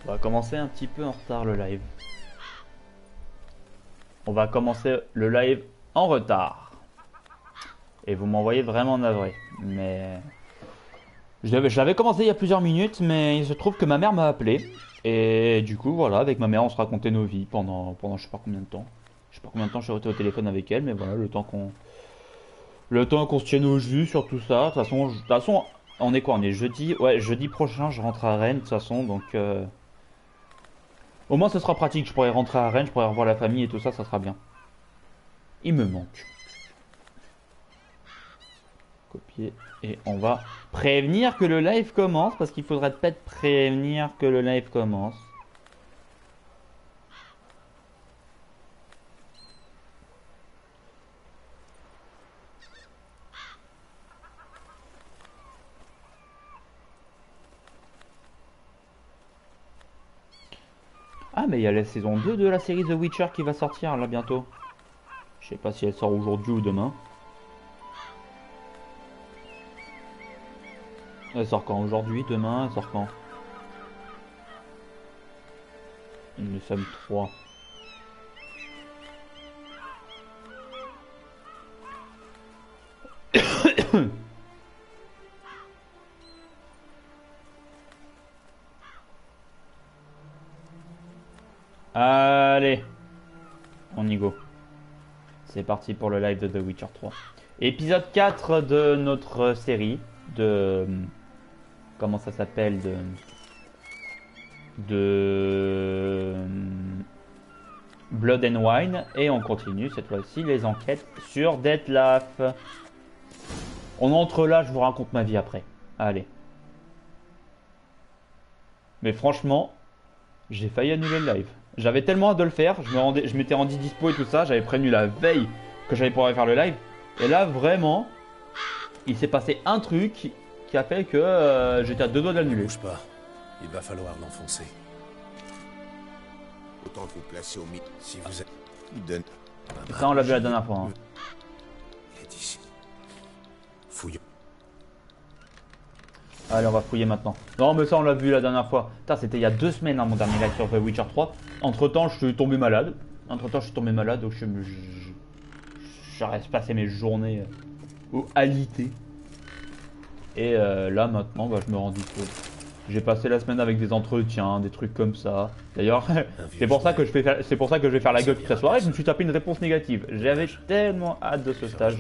On va commencer un petit peu en retard le live. On va commencer le live en retard. Et vous m'envoyez vraiment navré. Mais je l'avais commencé il y a plusieurs minutes, mais il se trouve que ma mère m'a appelé. Et du coup, voilà, avec ma mère, on se racontait nos vies pendant je sais pas combien de temps. Je sais pas combien de temps je suis resté au téléphone avec elle, mais voilà, le temps qu'on se tienne au jus sur tout ça. De toute façon, on est quoi? On est jeudi. Ouais, jeudi prochain, je rentre à Rennes de toute façon, donc au moins ce sera pratique. Je pourrai rentrer à Rennes, je pourrai revoir la famille et tout ça, ça sera bien. Il me manque. Copier et on va prévenir que le live commence parce qu'il faudrait peut-être prévenir que le live commence. Ah mais il y a la saison 2 de la série The Witcher qui va sortir là bientôt. Je sais pas si elle sort aujourd'hui ou demain. Elle sort quand? Aujourd'hui, demain, elle sort quand? Nous sommes 3. Allez, on y go. C'est parti pour le live de The Witcher 3. Épisode 4 de notre série de... Comment ça s'appelle? De Blood and Wine. Et on continue cette fois-ci les enquêtes sur Dettlaff. On entre là, je vous raconte ma vie après. Allez. Mais franchement, j'ai failli annuler le live. J'avais tellement hâte de le faire, je m'étais rendu dispo et tout ça, j'avais prévenu la veille que j'allais pouvoir faire le live. Et là, vraiment, il s'est passé un truc qui a fait que j'étais à deux doigts d'annuler. Bouge pas, il va falloir l'enfoncer. Autant vous placer au mythe. Si vous êtes... Donne. Ça, on l'a vu la dernière fois. Hein. Il est ici. Fouillons. Allez, on va fouiller maintenant. Non, mais ça, on l'a vu la dernière fois. Putain, c'était il y a 2 semaines, hein, mon dernier live sur The Witcher 3. Entre temps, je suis tombé malade. Donc je reste passer mes journées au alité. Et là, maintenant, bah, je me rends dispo. J'ai passé la semaine avec des entretiens, des trucs comme ça. D'ailleurs, c'est pour ça que je vais faire la gueule toute la soirée. Je me suis tapé une réponse négative. J'avais tellement hâte de ce stage.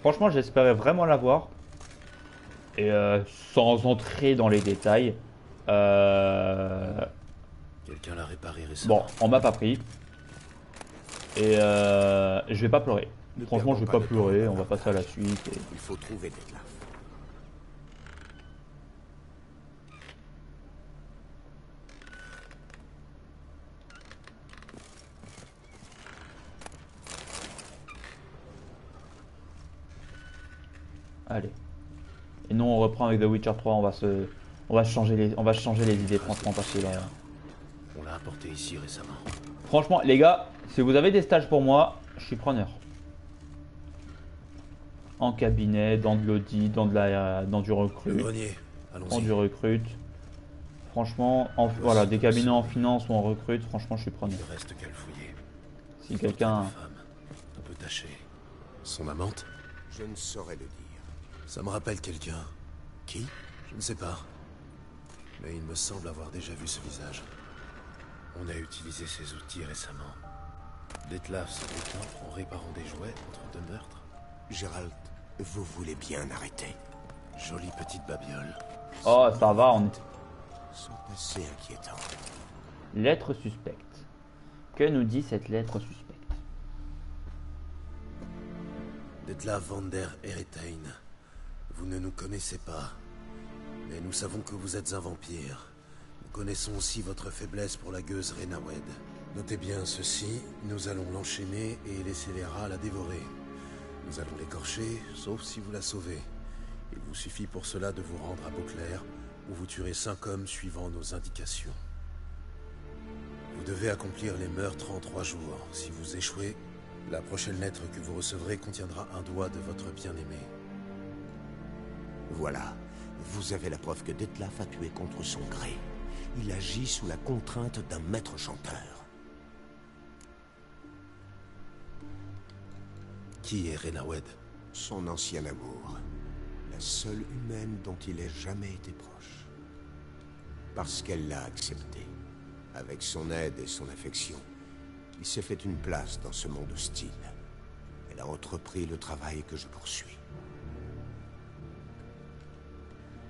Franchement, j'espérais vraiment l'avoir. Et sans entrer dans les détails, Quelqu'un l'a réparé récemment. bon, on m'a pas pris. Et je vais pas pleurer. Franchement, je vais pas pleurer. On va passer à la suite. Et... Il faut trouver Dettlaff. Allez. Et nous, on reprend avec The Witcher 3. On va se changer les idées, franchement, parce que là. On l'a apporté ici récemment. Franchement, les gars, si vous avez des stages pour moi, je suis preneur. En cabinet, dans de l'audit, dans du Le recrut, grenier, dans allons-y. du recrute. Franchement, voilà, des cabinets en finance ou en recrute, franchement, je suis preneur. Il reste qu'à le fouiller. Si quelqu'un... Une femme, un peu tachée. Son amante? Je ne saurais le dire. Ça me rappelle quelqu'un. Qui? Je ne sais pas. Mais il me semble avoir déjà vu ce visage. On a utilisé ces outils récemment. Dettlaff se détend en réparant des jouets entre deux meurtres. Gérald, vous voulez bien arrêter. Jolie petite babiole. Oh, ça va, on est... Son passé inquiétant. Lettre suspecte. Que nous dit cette lettre suspecte? Dettlaff van der Eretain. Vous ne nous connaissez pas. Mais nous savons que vous êtes un vampire. Nous connaissons aussi votre faiblesse pour la gueuse Renawed. Notez bien ceci, nous allons l'enchaîner et laisser les rats la dévorer. Nous allons l'écorcher, sauf si vous la sauvez. Il vous suffit pour cela de vous rendre à Beauclair, où vous tuerez 5 hommes suivant nos indications. Vous devez accomplir les meurtres en 3 jours. Si vous échouez, la prochaine lettre que vous recevrez contiendra un doigt de votre bien-aimé. Voilà. Vous avez la preuve que Dettlaff a tué contre son gré. il agit sous la contrainte d'un maître chanteur. Qui est Renawed? Son ancien amour. La seule humaine dont il ait jamais été proche. Parce qu'elle l'a accepté. Avec son aide et son affection, il s'est fait une place dans ce monde hostile. Elle a entrepris le travail que je poursuis.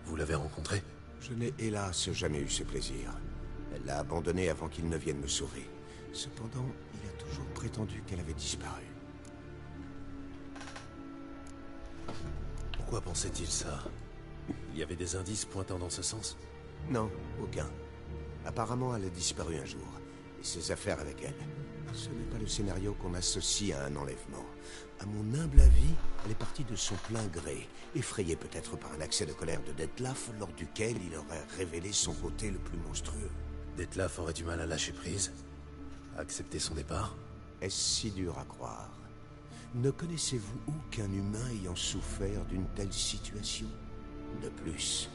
Vous l'avez rencontré? Je n'ai hélas jamais eu ce plaisir. Elle l'a abandonné avant qu'il ne vienne me sauver. Cependant, il a toujours prétendu qu'elle avait disparu. Pourquoi pensait-il ça? Il y avait des indices pointant dans ce sens? Non, aucun. Apparemment, elle a disparu un jour, et ses affaires avec elle. Ce n'est pas le scénario qu'on associe à un enlèvement. À mon humble avis, elle est partie de son plein gré, effrayée peut-être par un accès de colère de Dettlaff, lors duquel il aurait révélé son côté le plus monstrueux. Dettlaff aurait du mal à lâcher prise? À accepter son départ? Est-ce si dur à croire? Ne connaissez-vous aucun humain ayant souffert d'une telle situation? De plus,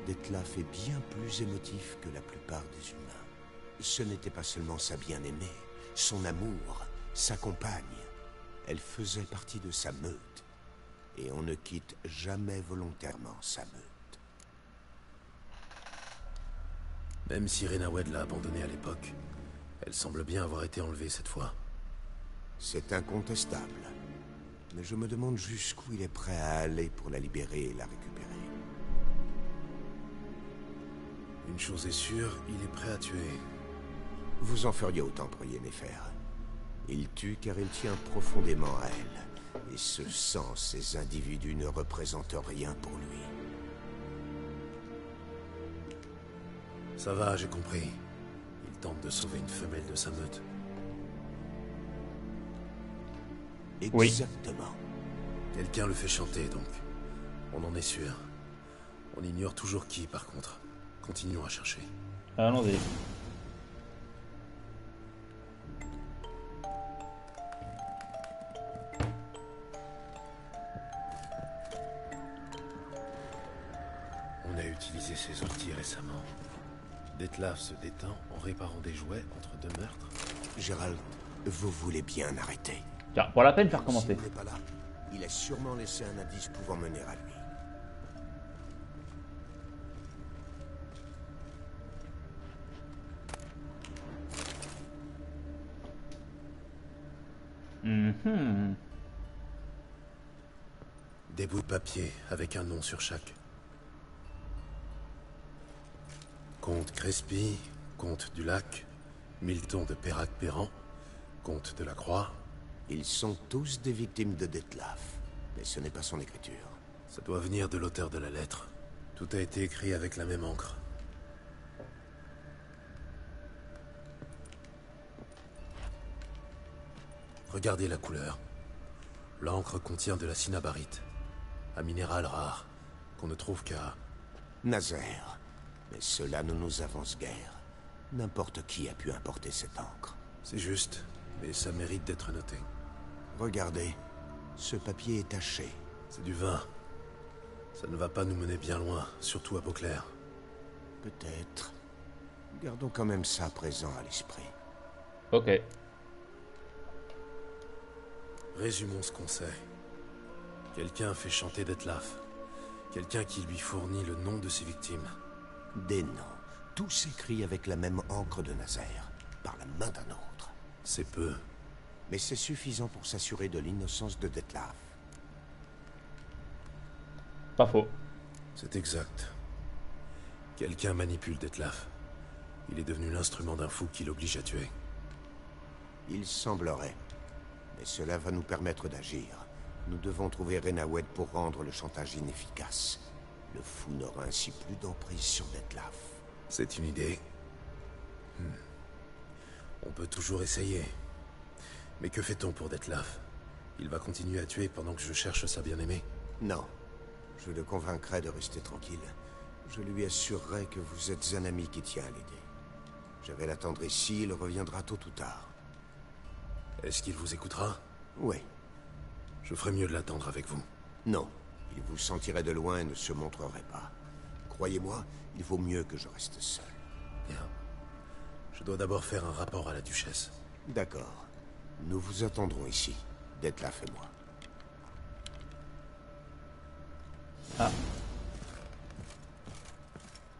Dettlaff est bien plus émotif que la plupart des humains. Ce n'était pas seulement sa bien-aimée, son amour, sa compagne. Elle faisait partie de sa meute. Et on ne quitte jamais volontairement sa meute. Même si Renawed l'a abandonnée à l'époque, elle semble bien avoir été enlevée cette fois. C'est incontestable. Mais je me demande jusqu'où il est prêt à aller pour la libérer et la récupérer. Une chose est sûre, il est prêt à tuer. Vous en feriez autant pour Yennefer. Il tue car il tient profondément à elle. Et ce sang, ces individus ne représentent rien pour lui. Ça va, j'ai compris. Il tente de sauver une femelle de sa meute. Oui. Exactement. Quelqu'un le fait chanter, donc. On en est sûr. On ignore toujours qui, par contre. Continuons à chercher. Allons-y. On a utilisé ces outils récemment. Dettlaff se détend en réparant des jouets entre deux meurtres. Gérald, vous voulez bien arrêter. Tiens, pour la peine, faire commencer. S'il n'est pas là, il a sûrement laissé un indice pouvant mener à lui. Mhm. Des bouts de papier avec un nom sur chaque. Comte Crespi, comte du Lac, Milton de Perrac-Perran, comte de la Croix. Ils sont tous des victimes de Dettlaff, mais ce n'est pas son écriture. Ça doit venir de l'auteur de la lettre. Tout a été écrit avec la même encre. Regardez la couleur. L'encre contient de la cinnabarite, un minéral rare qu'on ne trouve qu'à... Nazaire. Mais cela ne nous avance guère. N'importe qui a pu importer cette encre. C'est juste, mais ça mérite d'être noté. Regardez, ce papier est taché. C'est du vin. Ça ne va pas nous mener bien loin, surtout à Beauclair. Peut-être. Gardons quand même ça présent à l'esprit. Ok. Résumons ce qu'on sait. Quelqu'un fait chanter Dettlaff. Quelqu'un qui lui fournit le nom de ses victimes. Des noms, tous écrits avec la même encre de Nazaire, par la main d'un autre. C'est peu. Mais c'est suffisant pour s'assurer de l'innocence de Dettlaff. Pas faux. C'est exact. Quelqu'un manipule Dettlaff. Il est devenu l'instrument d'un fou qui l'oblige à tuer. Il semblerait. Mais cela va nous permettre d'agir. Nous devons trouver Renawed pour rendre le chantage inefficace. Le fou n'aura ainsi plus d'emprise sur Dettlaff. C'est une idée. On peut toujours essayer. Mais que fait-on pour Dettlaff? Il va continuer à tuer pendant que je cherche sa bien-aimée? Non. Je le convaincrai de rester tranquille. Je lui assurerai que vous êtes un ami qui tient à l'aider. Je vais l'attendre ici, il reviendra tôt ou tard. Est-ce qu'il vous écoutera? Oui. Je ferais mieux de l'attendre avec vous. Non. Il vous sentirait de loin et ne se montrerait pas. Croyez-moi, il vaut mieux que je reste seul. Bien. Je dois d'abord faire un rapport à la duchesse. D'accord. Nous vous attendrons ici. Dettlaff et moi. Ah.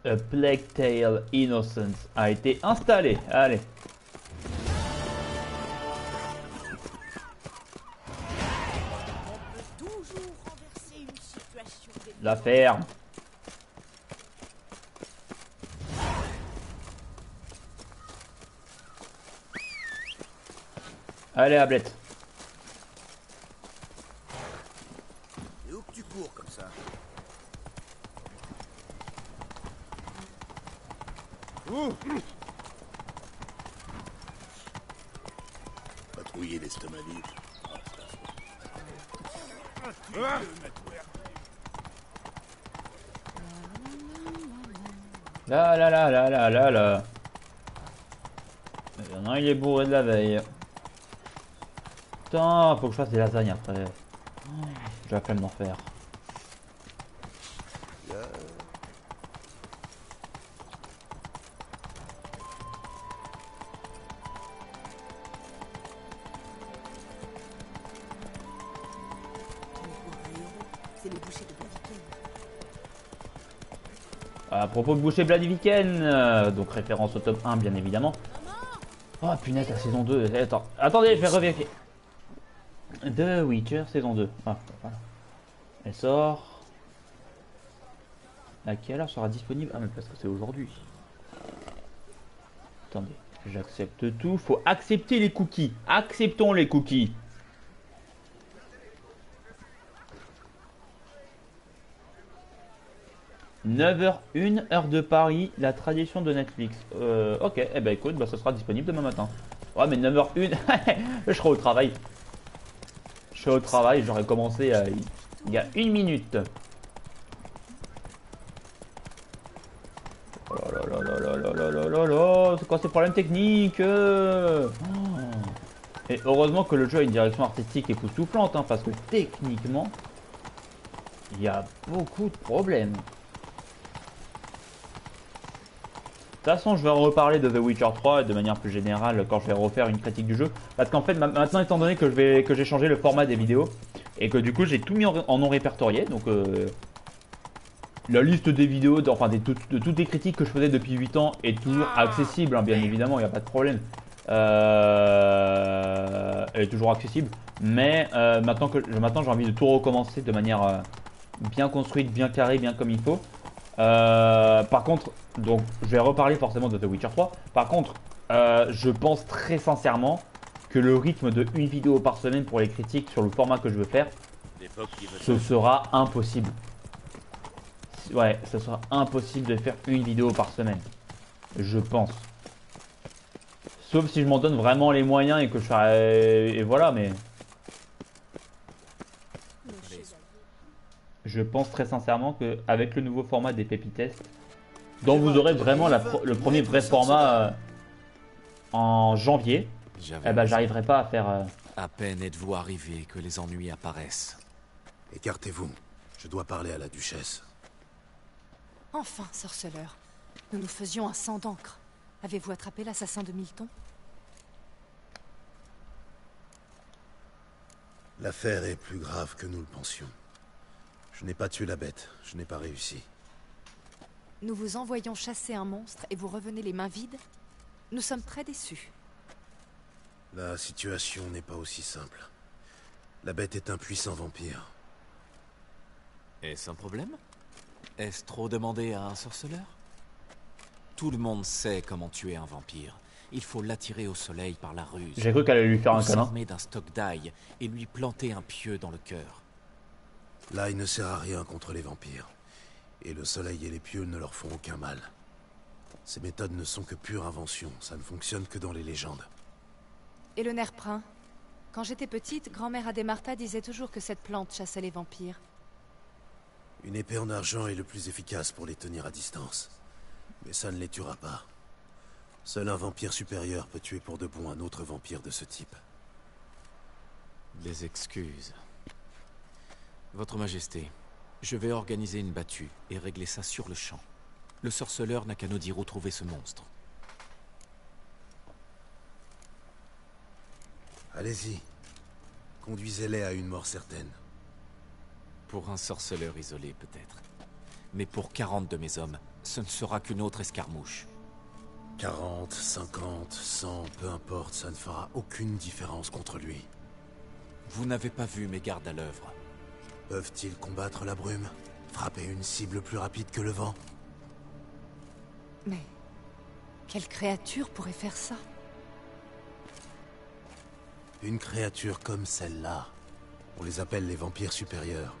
A Plague Tale Innocence a été installé. Allez. La ferme. Allez, Ablette. Et où que tu cours comme ça? Patrouiller l'estomac vide. Là, là, là, là, là, là, là. Il y en a un, il est bourré de la veille. Putain, faut que je fasse des lasagnes après. Oh, j'ai la flemme d'en faire. À propos de boucher Bladiviken, donc référence au top 1 bien évidemment. Oh punaise, la saison 2. Attends, attendez, je vais revérifier. The Witcher saison 2. Ah, voilà. Elle sort. À quelle heure sera disponible? Ah, mais parce que c'est aujourd'hui. Attendez, j'accepte tout. Faut accepter les cookies. Acceptons les cookies. « 9h01, heure de Paris, la tradition de Netflix. » Ok, eh ben écoute, bah, ça sera disponible demain matin. Ouais, mais 9h01, je serai au travail. Je serai au travail, j'aurais commencé il y a 1 minute. Oh là là là là là là là là là, c'est quoi ces problèmes techniques Et heureusement que le jeu a une direction artistique époustouflante, hein, parce que techniquement, il y a beaucoup de problèmes. De toute façon, je vais reparler de The Witcher 3 et de manière plus générale quand je vais refaire une critique du jeu. Parce qu'en fait, maintenant, étant donné que j'ai changé le format des vidéos et que du coup j'ai tout mis en non répertorié, donc la liste des vidéos, enfin de toutes les critiques que je faisais depuis 8 ans est toujours accessible, hein, bien évidemment, il n'y a pas de problème. Elle est toujours accessible, mais maintenant j'ai envie de tout recommencer de manière bien construite, bien carrée, bien comme il faut. Par contre, donc je vais reparler forcément de The Witcher 3. Par contre, je pense très sincèrement que le rythme de une vidéo par semaine pour les critiques sur le format que je veux faire, ce sera impossible. Ouais, ce sera impossible de faire une vidéo par semaine. Je pense. Sauf si je m'en donne vraiment les moyens et que je ferai... Et voilà, mais... Je pense très sincèrement qu'avec le nouveau format des Pépitests, dont vous aurez vraiment le premier vrai format en janvier, eh ben, j'arriverai pas à faire... À peine êtes-vous arrivé que les ennuis apparaissent. Écartez-vous. Je dois parler à la duchesse. Enfin, sorceleur. Nous nous faisions un sang d'encre. Avez-vous attrapé l'assassin de Milton? L'affaire est plus grave que nous le pensions. Je n'ai pas tué la bête, je n'ai pas réussi. Nous vous envoyons chasser un monstre et vous revenez les mains vides? Nous sommes très déçus. La situation n'est pas aussi simple. La bête est un puissant vampire. Est-ce un problème? Est-ce trop demandé à un sorceleur? Tout le monde sait comment tuer un vampire. Il faut l'attirer au soleil par la ruse. J'ai cru qu'elle allait lui faire un câlin. S'armer d'un stock d'ail et lui planter un pieu dans le cœur. L'ail ne sert à rien contre les vampires. Et le soleil et les pieux ne leur font aucun mal. Ces méthodes ne sont que pure invention. Ça ne fonctionne que dans les légendes. Et le nerf prin? Quand j'étais petite, grand-mère Adémarta disait toujours que cette plante chassait les vampires. Une épée en argent est le plus efficace pour les tenir à distance. Mais ça ne les tuera pas. Seul un vampire supérieur peut tuer pour de bon un autre vampire de ce type. Des excuses. Votre Majesté, je vais organiser une battue et régler ça sur le champ. Le sorceleur n'a qu'à nous dire où trouver ce monstre. Allez-y. Conduisez-les à une mort certaine. Pour un sorceleur isolé, peut-être. Mais pour 40 de mes hommes, ce ne sera qu'une autre escarmouche. 40, 50, 100, peu importe, ça ne fera aucune différence contre lui. Vous n'avez pas vu mes gardes à l'œuvre. Peuvent-ils combattre la brume? Frapper une cible plus rapide que le vent? Mais quelle créature pourrait faire ça? Une créature comme celle-là. On les appelle les vampires supérieurs.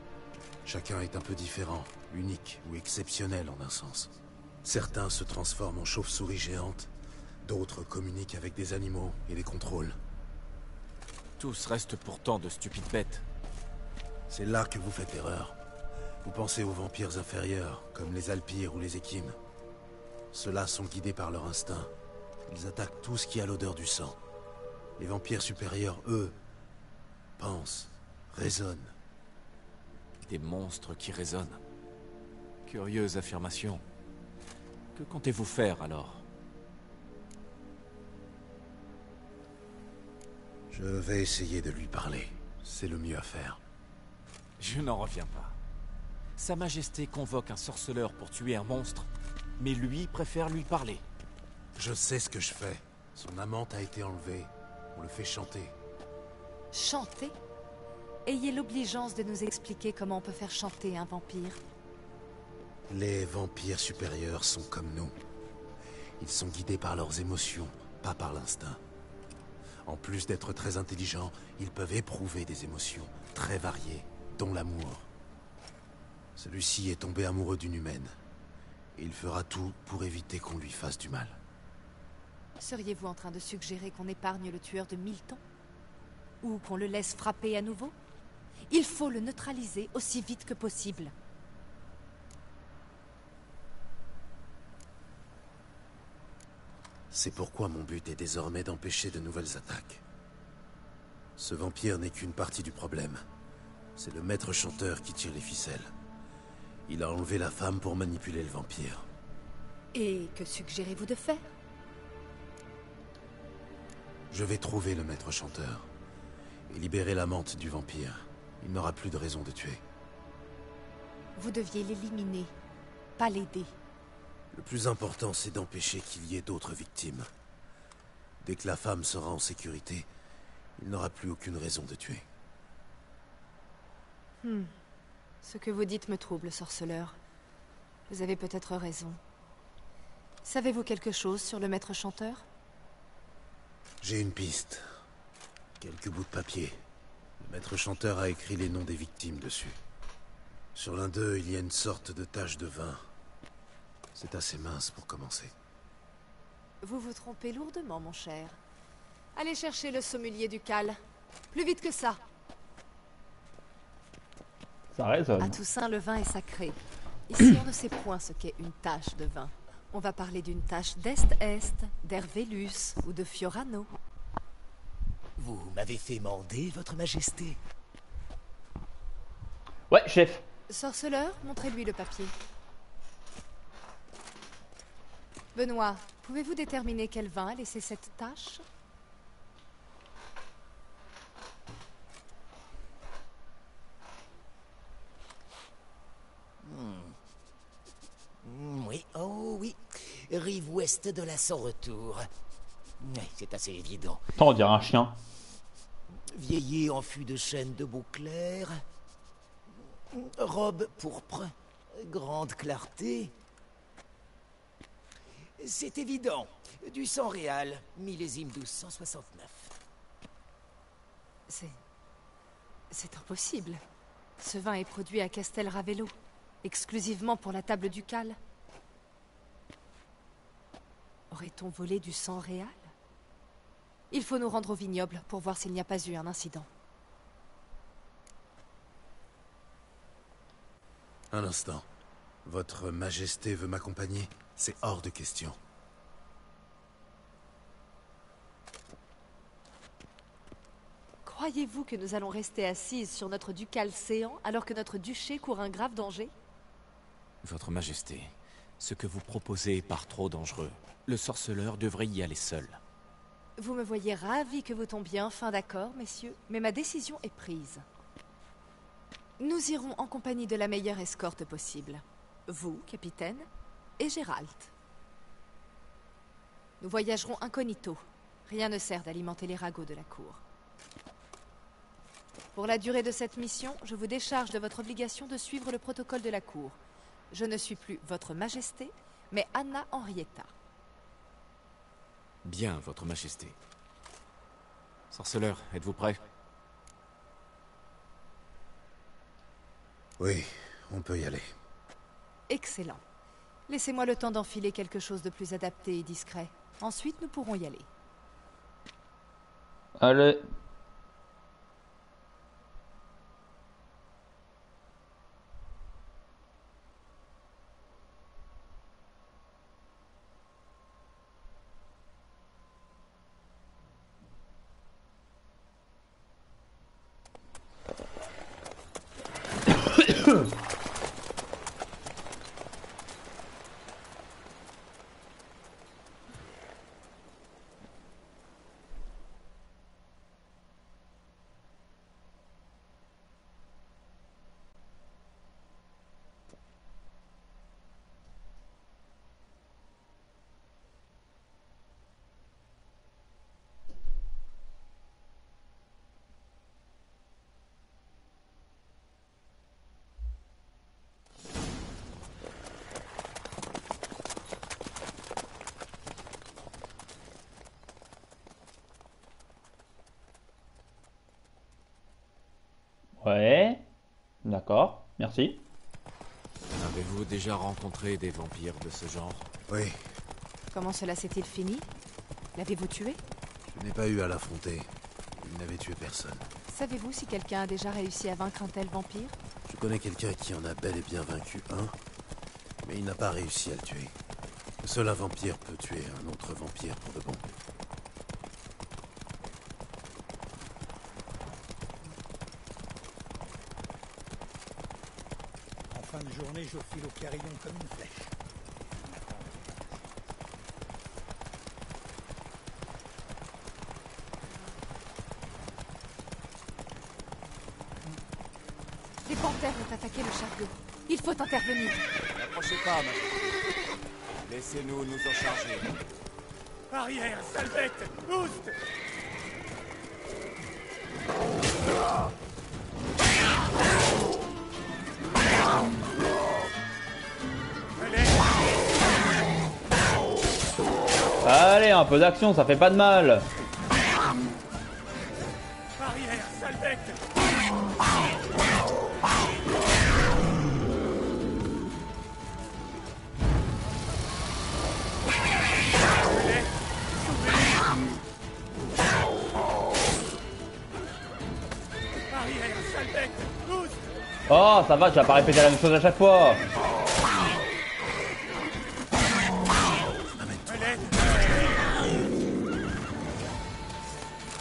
Chacun est un peu différent, unique ou exceptionnel en un sens. Certains se transforment en chauves-souris géantes, d'autres communiquent avec des animaux et les contrôlent. Tous restent pourtant de stupides bêtes. C'est là que vous faites erreur. Vous pensez aux vampires inférieurs, comme les alpires ou les équimes. Ceux-là sont guidés par leur instinct. Ils attaquent tout ce qui a l'odeur du sang. Les vampires supérieurs, eux, pensent, raisonnent. Des monstres qui résonnent. Curieuse affirmation. Que comptez-vous faire alors? Je vais essayer de lui parler. C'est le mieux à faire. Je n'en reviens pas. Sa Majesté convoque un sorceleur pour tuer un monstre, mais lui préfère lui parler. Je sais ce que je fais. Son amante a été enlevée. On le fait chanter. Chanter? Ayez l'obligeance de nous expliquer comment on peut faire chanter un vampire. Les vampires supérieurs sont comme nous. Ils sont guidés par leurs émotions, pas par l'instinct. En plus d'être très intelligents, ils peuvent éprouver des émotions très variées, dont l'amour. Celui-ci est tombé amoureux d'une humaine. Et il fera tout pour éviter qu'on lui fasse du mal. Seriez-vous en train de suggérer qu'on épargne le tueur de Milton? Ou qu'on le laisse frapper à nouveau? Il faut le neutraliser aussi vite que possible. C'est pourquoi mon but est désormais d'empêcher de nouvelles attaques. Ce vampire n'est qu'une partie du problème. C'est le maître chanteur qui tire les ficelles. Il a enlevé la femme pour manipuler le vampire. Et que suggérez-vous de faire? Je vais trouver le maître chanteur et libérer l'amante du vampire. Il n'aura plus de raison de tuer. Vous deviez l'éliminer, pas l'aider. Le plus important, c'est d'empêcher qu'il y ait d'autres victimes. Dès que la femme sera en sécurité, il n'aura plus aucune raison de tuer. Ce que vous dites me trouble, sorceleur. Vous avez peut-être raison. Savez-vous quelque chose sur le maître chanteur? J'ai une piste. Quelques bouts de papier. Le maître chanteur a écrit les noms des victimes dessus. Sur l'un d'eux, il y a une sorte de tache de vin. C'est assez mince pour commencer. Vous vous trompez lourdement, mon cher. Allez chercher le sommelier du Cal. Plus vite que ça. Ça résonne. À Toussaint, le vin est sacré. Ici, on ne sait point ce qu'est une tache de vin. On va parler d'une tache d'Est-Est, d'Hervélus ou de Fiorano. Vous m'avez fait mander, votre majesté. Ouais, chef. Sorceleur, montrez-lui le papier. Benoît, pouvez-vous déterminer quel vin a laissé cette tache? Oui, oh oui. Rive ouest de la Sans-Retour. C'est assez évident. Attends, on dirait un chien. Vieilli en fût de chêne de Beauclerc. Robe pourpre. Grande clarté. C'est évident. Du sang réal. Millésime 1269. C'est impossible. Ce vin est produit à Castel Ravello, exclusivement pour la table ducale. Aurait-on volé du sang réal? Il faut nous rendre au vignoble pour voir s'il n'y a pas eu un incident. Un instant. Votre majesté veut m'accompagner? C'est hors de question. Croyez-vous que nous allons rester assises sur notre ducal séant alors que notre duché court un grave danger? Votre Majesté, ce que vous proposez est par trop dangereux. Le sorceleur devrait y aller seul. Vous me voyez ravi que vous tombiez enfin d'accord, messieurs, mais ma décision est prise. Nous irons en compagnie de la meilleure escorte possible. Vous, capitaine, et Gérald. Nous voyagerons incognito. Rien ne sert d'alimenter les ragots de la cour. Pour la durée de cette mission, je vous décharge de votre obligation de suivre le protocole de la cour. Je ne suis plus votre majesté, mais Anna Henrietta. Bien, votre majesté. Sorceleur, êtes-vous prêt? Oui, on peut y aller. Excellent. Laissez-moi le temps d'enfiler quelque chose de plus adapté et discret. Ensuite, nous pourrons y aller. Allez. Ouais. D'accord, merci. Avez-vous déjà rencontré des vampires de ce genre? Oui, Comment cela s'est-il fini? L'avez-vous tué? je n'ai pas eu à l'affronter. Il n'avait tué personne. Savez-vous si quelqu'un a déjà réussi à vaincre un tel vampire? Je connais quelqu'un qui en a bel et bien vaincu un, mais il n'a pas réussi à le tuer. Seul un vampire peut tuer un autre vampire pour de bon. En fin de journée, je file au carillon comme une flèche. Les panthères ont attaqué le chariot. Il faut intervenir. N'approchez pas, majesté. Laissez-nous nous en charger. Arrière, sale bête! Oust! Allez, un peu d'action, ça fait pas de mal. Arrière, sale bête! Arrière, sale bête! Oust! Oh, ça va, tu vas pas répéter la même chose à chaque fois.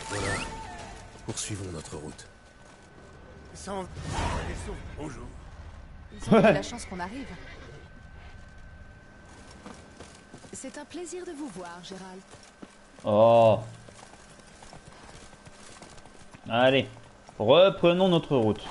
Voilà. Poursuivons notre route. Sans... Les sauve. Bonjour. Ils ont eu de la chance qu'on arrive. C'est un plaisir de vous voir, Gérald. Oh. Allez, reprenons notre route.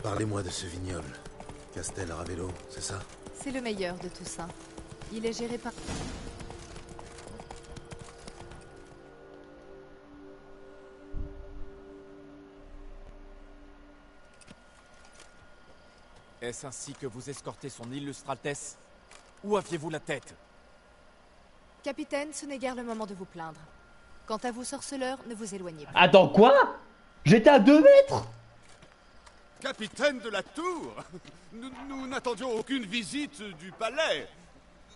Parlez-moi de ce vignoble. Castel Ravello, c'est ça? C'est le meilleur de tout ça. Il est géré par... Est-ce ainsi que vous escortez son illustre Altesse? Où aviez-vous la tête? Capitaine, ce n'est guère le moment de vous plaindre. Quant à vous, sorceleur, ne vous éloignez pas. Attends, quoi? J'étais à 2 mètres? Capitaine de la tour, nous n'attendions aucune visite du palais.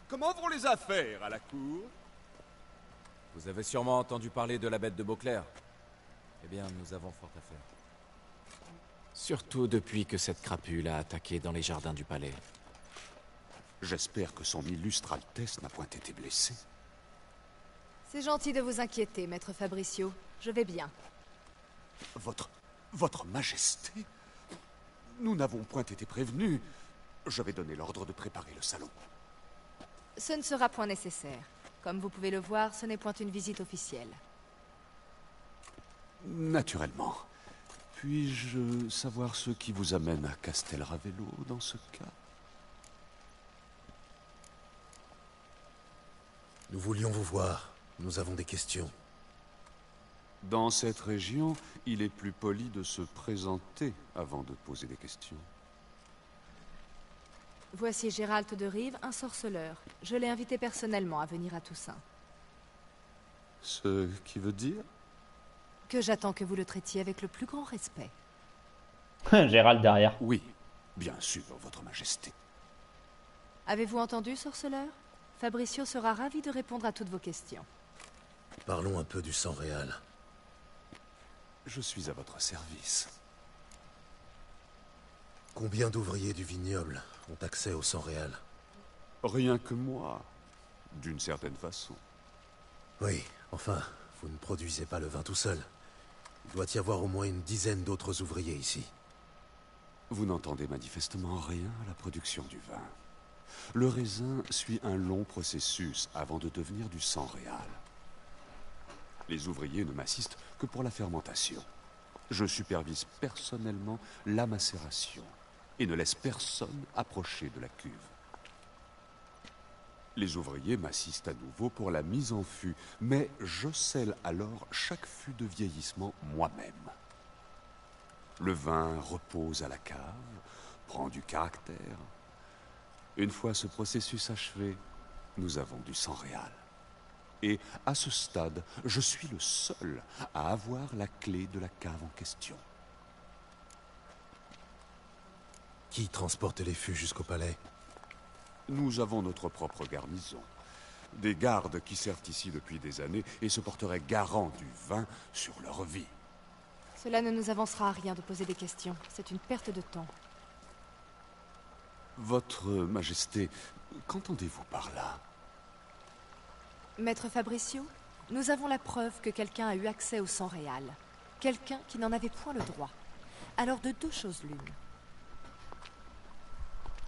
Comment vont les affaires à la cour? Vous avez sûrement entendu parler de la bête de Beauclair. Eh bien, nous avons fort à faire. Surtout depuis que cette crapule a attaqué dans les jardins du palais. J'espère que son illustre Altesse n'a point été blessé. C'est gentil de vous inquiéter, maître Fabricio. Je vais bien. Votre Majesté? Nous n'avons point été prévenus. Je vais donner l'ordre de préparer le salon. Ce ne sera point nécessaire. Comme vous pouvez le voir, ce n'est point une visite officielle. Naturellement. Puis-je savoir ce qui vous amène à Castel Ravelo dans ce cas? Nous voulions vous voir. Nous avons des questions. Dans cette région, il est plus poli de se présenter avant de poser des questions. Voici Gérald de Rive, un sorceleur. Je l'ai invité personnellement à venir à Toussaint. Ce qui veut dire? Que j'attends que vous le traitiez avec le plus grand respect. Gérald derrière. Oui, bien sûr, votre Majesté. Avez-vous entendu, sorceleur? Fabricio sera ravi de répondre à toutes vos questions. Parlons un peu du sang réal. Je suis à votre service. Combien d'ouvriers du vignoble ont accès au sang réal? Rien que moi, d'une certaine façon. Oui, enfin, vous ne produisez pas le vin tout seul. Il doit y avoir au moins une dizaine d'autres ouvriers ici. Vous n'entendez manifestement rien à la production du vin. Le raisin suit un long processus avant de devenir du sang réal. Les ouvriers ne m'assistent que pour la fermentation. Je supervise personnellement la macération et ne laisse personne approcher de la cuve. Les ouvriers m'assistent à nouveau pour la mise en fût, mais je scelle alors chaque fût de vieillissement moi-même. Le vin repose à la cave, prend du caractère. Une fois ce processus achevé, nous avons du sang réal. Et à ce stade, je suis le seul à avoir la clé de la cave en question. Qui transporte les fûts jusqu'au palais? Nous avons notre propre garnison. Des gardes qui servent ici depuis des années et se porteraient garants du vin sur leur vie. Cela ne nous avancera à rien de poser des questions. C'est une perte de temps. Votre Majesté, qu'entendez-vous par là? Maître Fabricio, nous avons la preuve que quelqu'un a eu accès au sang réal. Quelqu'un qui n'en avait point le droit. Alors de deux choses l'une.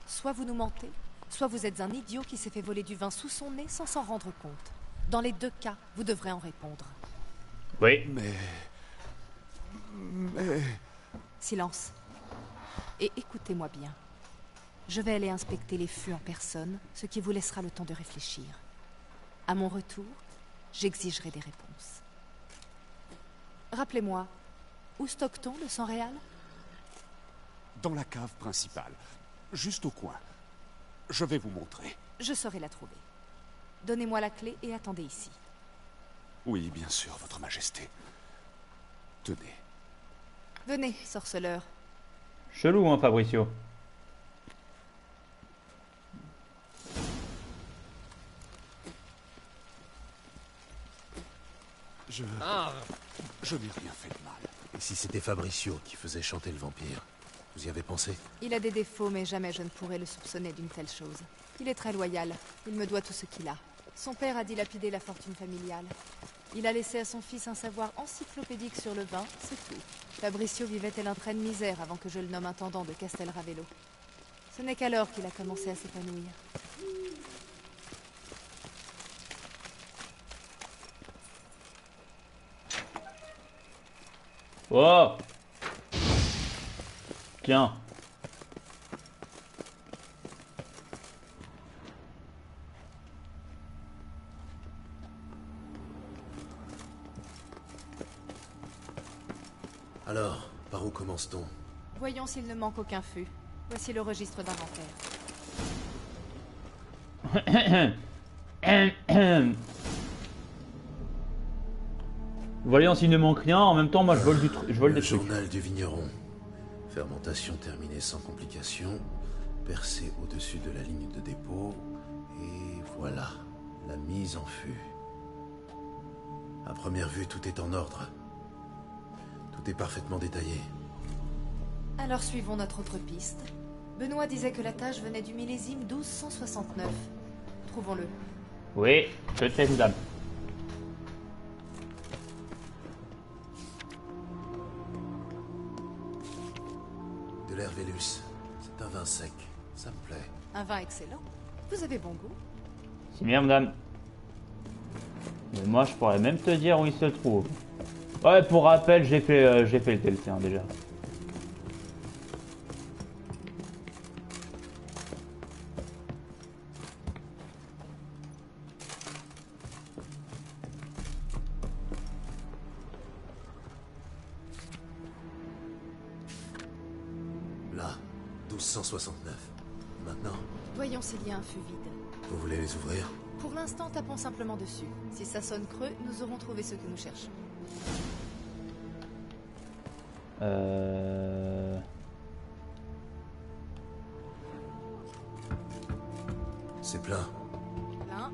Soit vous nous mentez, soit vous êtes un idiot qui s'est fait voler du vin sous son nez sans s'en rendre compte. Dans les deux cas, vous devrez en répondre. Oui. Mais... Silence. Et écoutez-moi bien. Je vais aller inspecter les fûts en personne, ce qui vous laissera le temps de réfléchir. À mon retour, j'exigerai des réponses. Rappelez-moi, où stocke-t-on le sang réal? Dans la cave principale, juste au coin. Je vais vous montrer. Je saurai la trouver. Donnez-moi la clé et attendez ici. Oui, bien sûr, votre Majesté. Tenez. Venez, sorceleur. Chelou, hein, Fabricio. Je n'ai rien fait de mal. Et si c'était Fabricio qui faisait chanter le vampire? Vous y avez pensé? Il a des défauts, mais jamais je ne pourrais le soupçonner d'une telle chose. Il est très loyal. Il me doit tout ce qu'il a. Son père a dilapidé la fortune familiale. Il a laissé à son fils un savoir encyclopédique sur le vin, c'est tout. Fabricio vivait tel un train de misère avant que je le nomme intendant de Castel Ravelo. Ce n'est qu'alors qu'il a commencé à s'épanouir. Oh. Tiens. Alors, par où commence-t-on? Voyons s'il ne manque aucun fût. Voici le registre d'inventaire. Voyons s'il ne manque rien. En même temps, moi, je vole je vole Le des trucs. journal du vigneron. Fermentation terminée sans complications. Percée au-dessus de la ligne de dépôt. Et voilà, la mise en fût. À première vue, tout est en ordre. Tout est parfaitement détaillé. Alors suivons notre autre piste. Benoît disait que la tâche venait du millésime 1269. Trouvons-le. Oui, peut-être dame. De l'air Vélus. C'est un vin sec. Ça me plaît. Un vin excellent. Vous avez bon goût. C'est bien, madame. Mais moi, je pourrais même te dire où il se trouve. Ouais, pour rappel, j'ai fait le TLC hein, déjà. Là, 1269. Maintenant, Voyons s'il y a un fût vide. vous voulez les ouvrir? Pour l'instant, tapons simplement dessus. Si ça sonne creux, nous aurons trouvé ce que nous cherchons. C'est plein. Plein.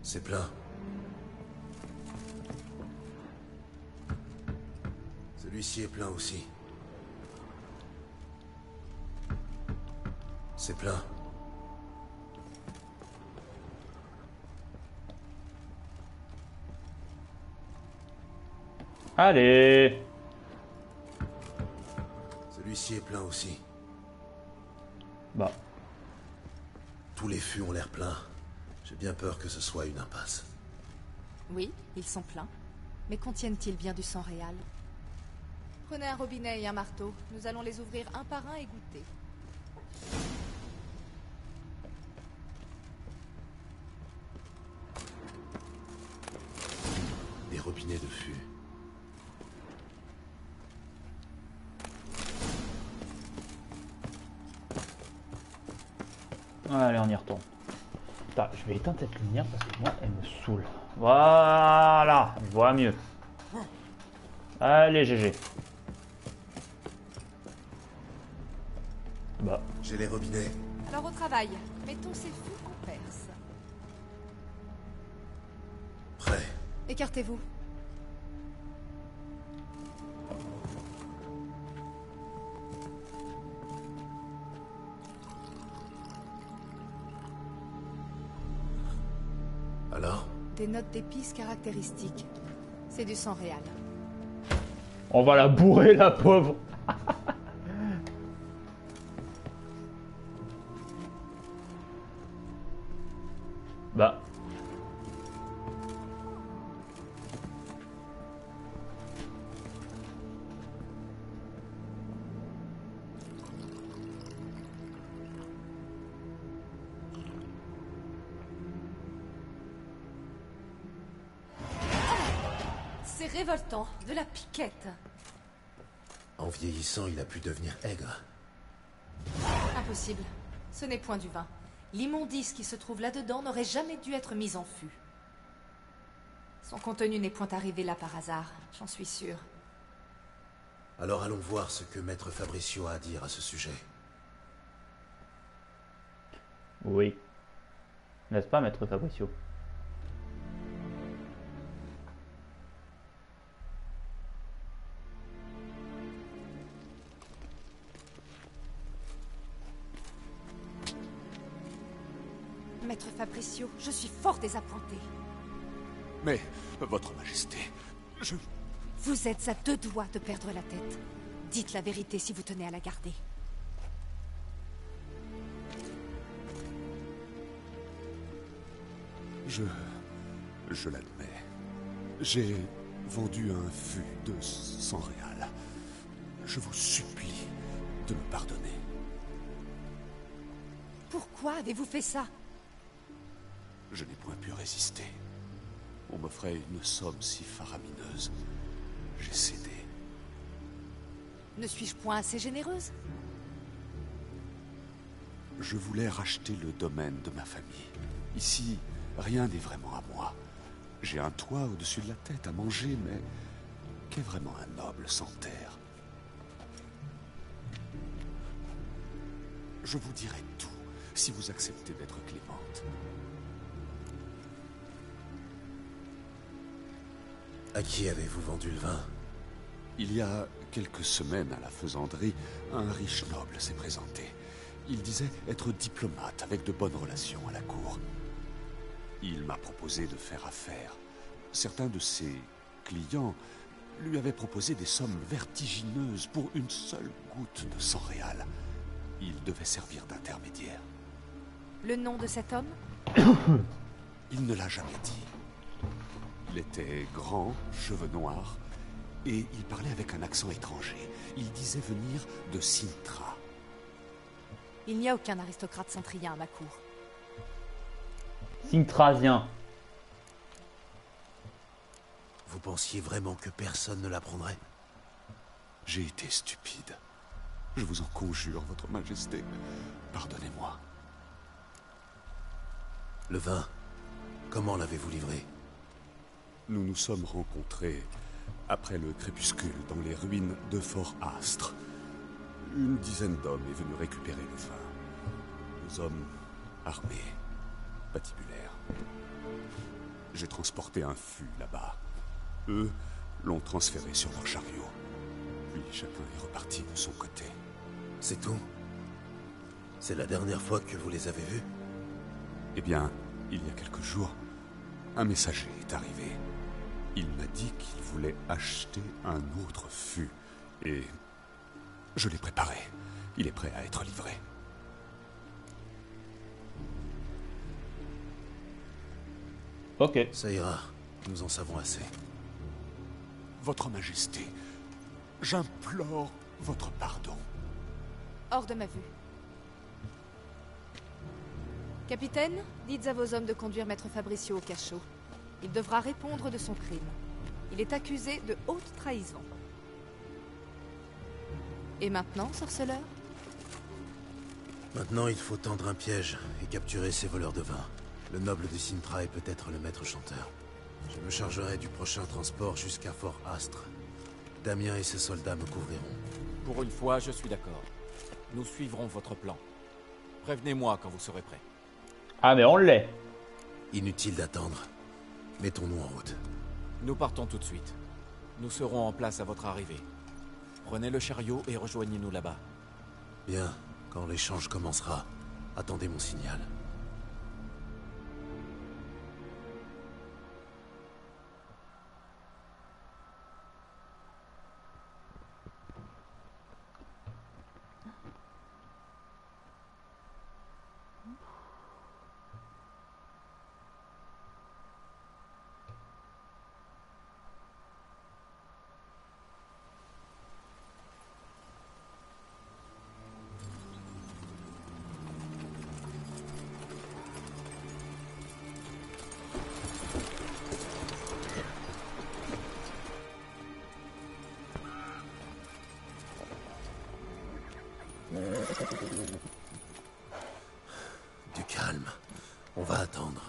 C'est plein. Celui-ci est plein aussi. C'est plein. Allez. Celui-ci est plein aussi. Bah. Tous les fûts ont l'air pleins. J'ai bien peur que ce soit une impasse. Oui, ils sont pleins. Mais contiennent-ils bien du sang réel? Prenez un robinet et un marteau. Nous allons les ouvrir un par un et goûter. Des robinets de fûts. Allez, on y retourne. Putain, je vais éteindre cette lumière parce que moi, elle me saoule. Voilà, je vois mieux. Allez, GG. Bah, J'ai les robinets. Alors au travail. Mettons ces fûts en perce. Prêt. Écartez-vous. Alors? Des notes d'épices caractéristiques. C'est du sang réel. on va la bourrer, la pauvre. Bah. C'est révoltant. De la piquette. En vieillissant, il a pu devenir aigre. Impossible. Ce n'est point du vin. L'immondice qui se trouve là-dedans n'aurait jamais dû être mise en fût. Son contenu n'est point arrivé là par hasard, j'en suis sûr. Alors allons voir ce que Maître Fabricio a à dire à ce sujet. Oui. N'est-ce pas, Maître Fabricio? Maître Fabricio, je suis fort désappointé. Mais, votre majesté, je... Vous êtes à 2 doigts de perdre la tête. Dites la vérité si vous tenez à la garder. Je l'admets. J'ai vendu un fût de sang réel. Je vous supplie de me pardonner. Pourquoi avez-vous fait ça? Je n'ai point pu résister. On m'offrait une somme si faramineuse. J'ai cédé. Ne suis-je point assez généreuse? Je voulais racheter le domaine de ma famille. Ici, rien n'est vraiment à moi. J'ai un toit au-dessus de la tête, à manger, mais qu'est vraiment un noble sans terre? Je vous dirai tout, si vous acceptez d'être clémente. À qui avez-vous vendu le vin? Il y a quelques semaines à la faisanderie, un riche noble s'est présenté. Il disait être diplomate avec de bonnes relations à la cour. Il m'a proposé de faire affaire. Certains de ses clients lui avaient proposé des sommes vertigineuses pour une seule goutte de sang réal. Il devait servir d'intermédiaire. Le nom de cet homme? Il ne l'a jamais dit. Il était grand, cheveux noirs, et il parlait avec un accent étranger. Il disait venir de Cintra. Il n'y a aucun aristocrate centrien à ma cour. Cintrasien. Vous pensiez vraiment que personne ne l'apprendrait? J'ai été stupide. Je vous en conjure, votre majesté. Pardonnez-moi. Le vin, comment l'avez-vous livré? Nous nous sommes rencontrés après le crépuscule dans les ruines de Fort Astre. Une dizaine d'hommes est venu récupérer le vin. Des hommes armés, patibulaires. J'ai transporté un fût là-bas. Eux l'ont transféré sur leur chariot. Puis chacun est reparti de son côté. C'est tout? C'est la dernière fois que vous les avez vus? Eh bien, il y a quelques jours, un messager est arrivé. Il m'a dit qu'il voulait acheter un autre fût. Et je l'ai préparé. Il est prêt à être livré. Ok. Ça ira, nous en savons assez. Votre Majesté, j'implore votre pardon. Hors de ma vue. Capitaine, dites à vos hommes de conduire Maître Fabricio au cachot. Il devra répondre de son crime. Il est accusé de haute trahison. Et maintenant, sorceleur? Maintenant, il faut tendre un piège et capturer ces voleurs de vin. Le noble de Cintra est peut-être le maître chanteur. Je me chargerai du prochain transport jusqu'à Fort Astre. Damien et ses soldats me couvriront. Pour une fois, je suis d'accord. Nous suivrons votre plan. Prévenez-moi quand vous serez prêt. Ah mais on l'est. Inutile d'attendre. Mettons-nous en route. Nous partons tout de suite. Nous serons en place à votre arrivée. Prenez le chariot et rejoignez-nous là-bas. Bien, quand l'échange commencera, attendez mon signal. Du calme. On va attendre.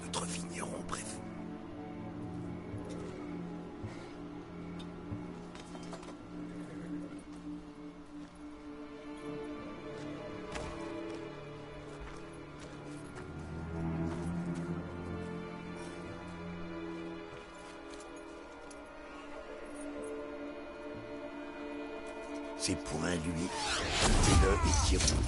Notre vigneron préféré. C'est pour un lui. Quittez-le et tirons.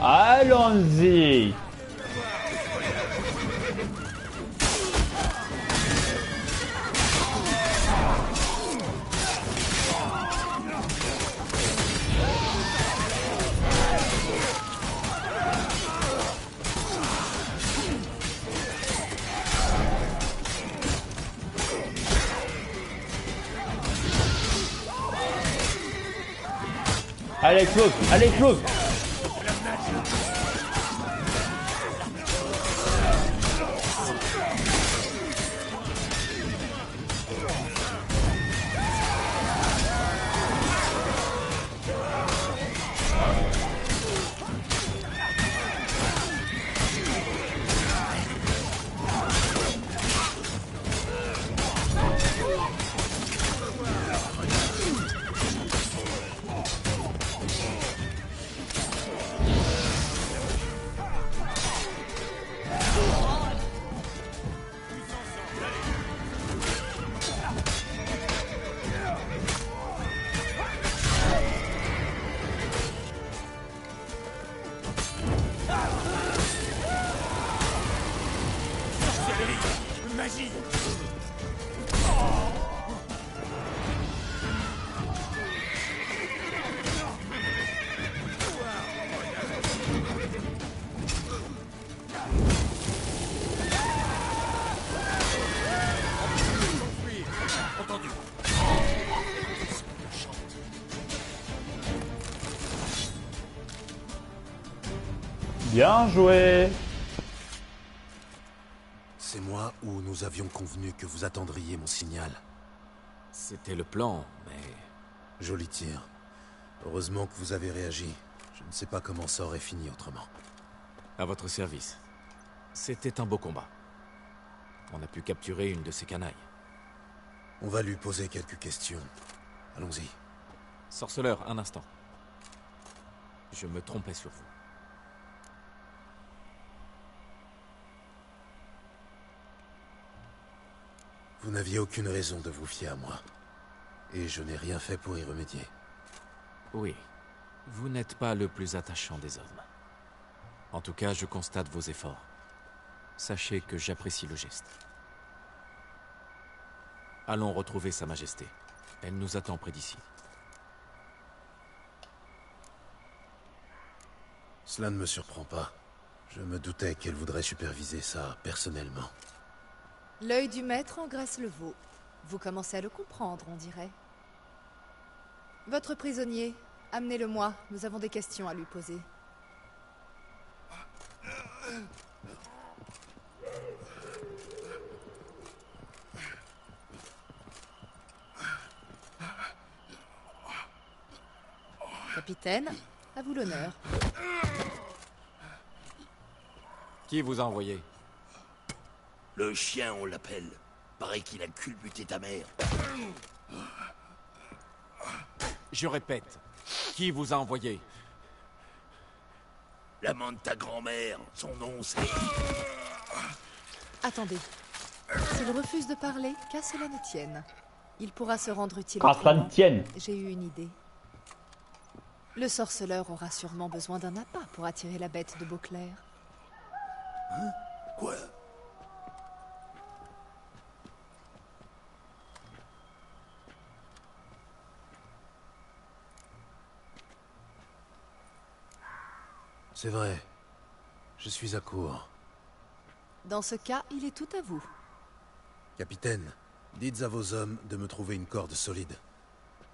Allons-y. Allez, Claude. Allez, Claude. Agis. Entendu. Bien joué. C'est moi ou nous avions convenu que vous attendriez mon signal? C'était le plan, mais... Joli tir. Heureusement que vous avez réagi. Je ne sais pas comment ça aurait fini autrement. À votre service. C'était un beau combat. On a pu capturer une de ces canailles. On va lui poser quelques questions. Allons-y. Sorceleur, un instant. Je me trompais sur vous. Vous n'aviez aucune raison de vous fier à moi. Et je n'ai rien fait pour y remédier. Oui. Vous n'êtes pas le plus attachant des hommes. En tout cas, je constate vos efforts. Sachez que j'apprécie le geste. Allons retrouver Sa Majesté. Elle nous attend près d'ici. Cela ne me surprend pas. Je me doutais qu'elle voudrait superviser ça personnellement. L'œil du maître engraisse le veau. Vous commencez à le comprendre, on dirait. Votre prisonnier, amenez-le-moi. Nous avons des questions à lui poser. Capitaine, à vous l'honneur. Qui vous a envoyé? Le chien, on l'appelle. Paraît qu'il a culbuté ta mère. Je répète, qui vous a envoyé? L'amant de ta grand-mère. Son nom, c'est... Attendez. S'il refuse de parler, qu'à cela ne tienne. Il pourra se rendre utile Ah, ça ne autrement. tienne. J'ai eu une idée. Le sorceleur aura sûrement besoin d'un appât pour attirer la bête de Beauclair. Quoi? C'est vrai. Je suis à court. Dans ce cas, il est tout à vous. Capitaine, dites à vos hommes de me trouver une corde solide.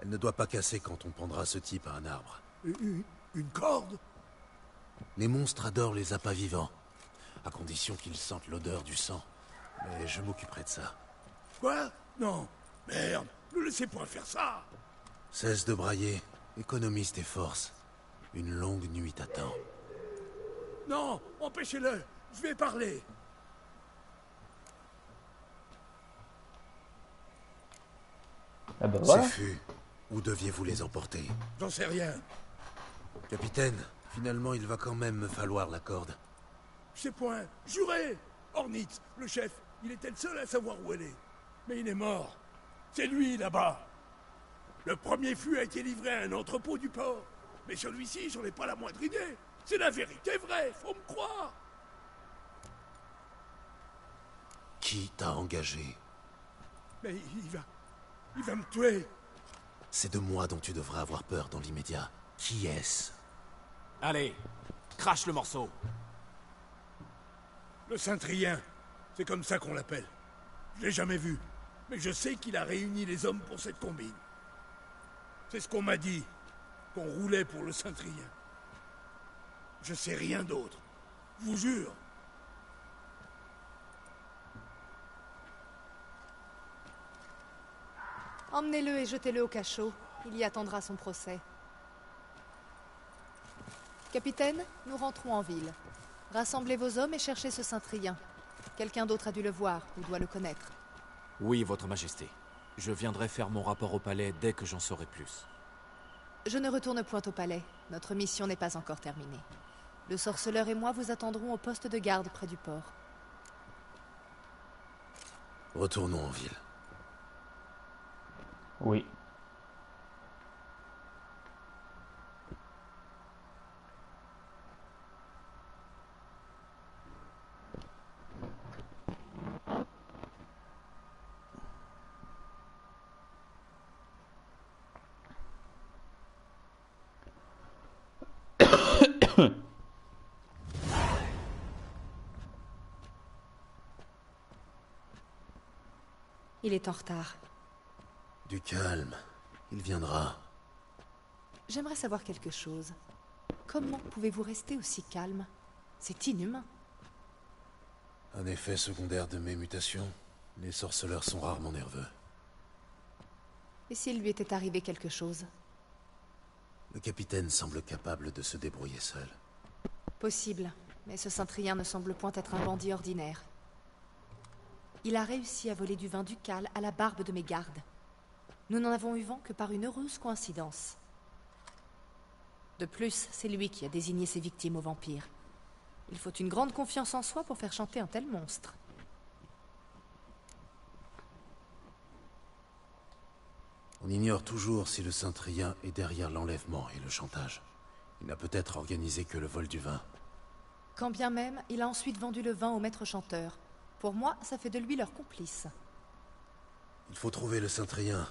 Elle ne doit pas casser quand on pendra ce type à un arbre. Une corde? Les monstres adorent les appâts vivants, à condition qu'ils sentent l'odeur du sang. Mais je m'occuperai de ça. Quoi? Non. Merde, ne laissez point faire ça. Cesse de brailler, économise tes forces. Une longue nuit t'attend. Non, empêchez-le. Je vais parler. Ah bah voilà. Ces fûts, où deviez-vous les emporter? J'en sais rien. Capitaine, finalement il va quand même me falloir la corde. Je sais point. Jurez. Ornitz, le chef, il était le seul à savoir où elle est. Mais il est mort. C'est lui, là-bas. Le premier fût a été livré à un entrepôt du port. Mais celui-ci, j'en ai pas la moindre idée. C'est la vérité vraie, faut me croire. Qui t'a engagé? Mais il va me tuer. C'est de moi dont tu devrais avoir peur dans l'immédiat. Qui est-ce? Allez, crache le morceau. Le Saint-Trien. C'est comme ça qu'on l'appelle. Je l'ai jamais vu. Mais je sais qu'il a réuni les hommes pour cette combine. C'est ce qu'on m'a dit. Qu'on roulait pour le Saint-Trien. Je sais rien d'autre. Je vous jure. Emmenez-le et jetez-le au cachot. Il y attendra son procès. Capitaine, nous rentrons en ville. Rassemblez vos hommes et cherchez ce Saint-Trien. Quelqu'un d'autre a dû le voir ou doit le connaître. Oui, Votre Majesté. Je viendrai faire mon rapport au palais dès que j'en saurai plus. Je ne retourne point au palais. Notre mission n'est pas encore terminée. Le sorceleur et moi vous attendrons au poste de garde près du port. Retournons en ville. Oui. Il est en retard. Du calme. Il viendra. J'aimerais savoir quelque chose. Comment pouvez-vous rester aussi calme? C'est inhumain. Un effet secondaire de mes mutations. Les sorceleurs sont rarement nerveux. Et s'il lui était arrivé quelque chose? Le capitaine semble capable de se débrouiller seul. Possible, mais ce Saint-Trien ne semble point être un bandit ordinaire. Il a réussi à voler du vin ducal à la barbe de mes gardes. Nous n'en avons eu vent que par une heureuse coïncidence. De plus, c'est lui qui a désigné ses victimes aux vampires. Il faut une grande confiance en soi pour faire chanter un tel monstre. On ignore toujours si le Saint-Trien est derrière l'enlèvement et le chantage. Il n'a peut-être organisé que le vol du vin. Quand bien même, il a ensuite vendu le vin au maître chanteur. Pour moi, ça fait de lui leur complice. Il faut trouver le Saint-Trien,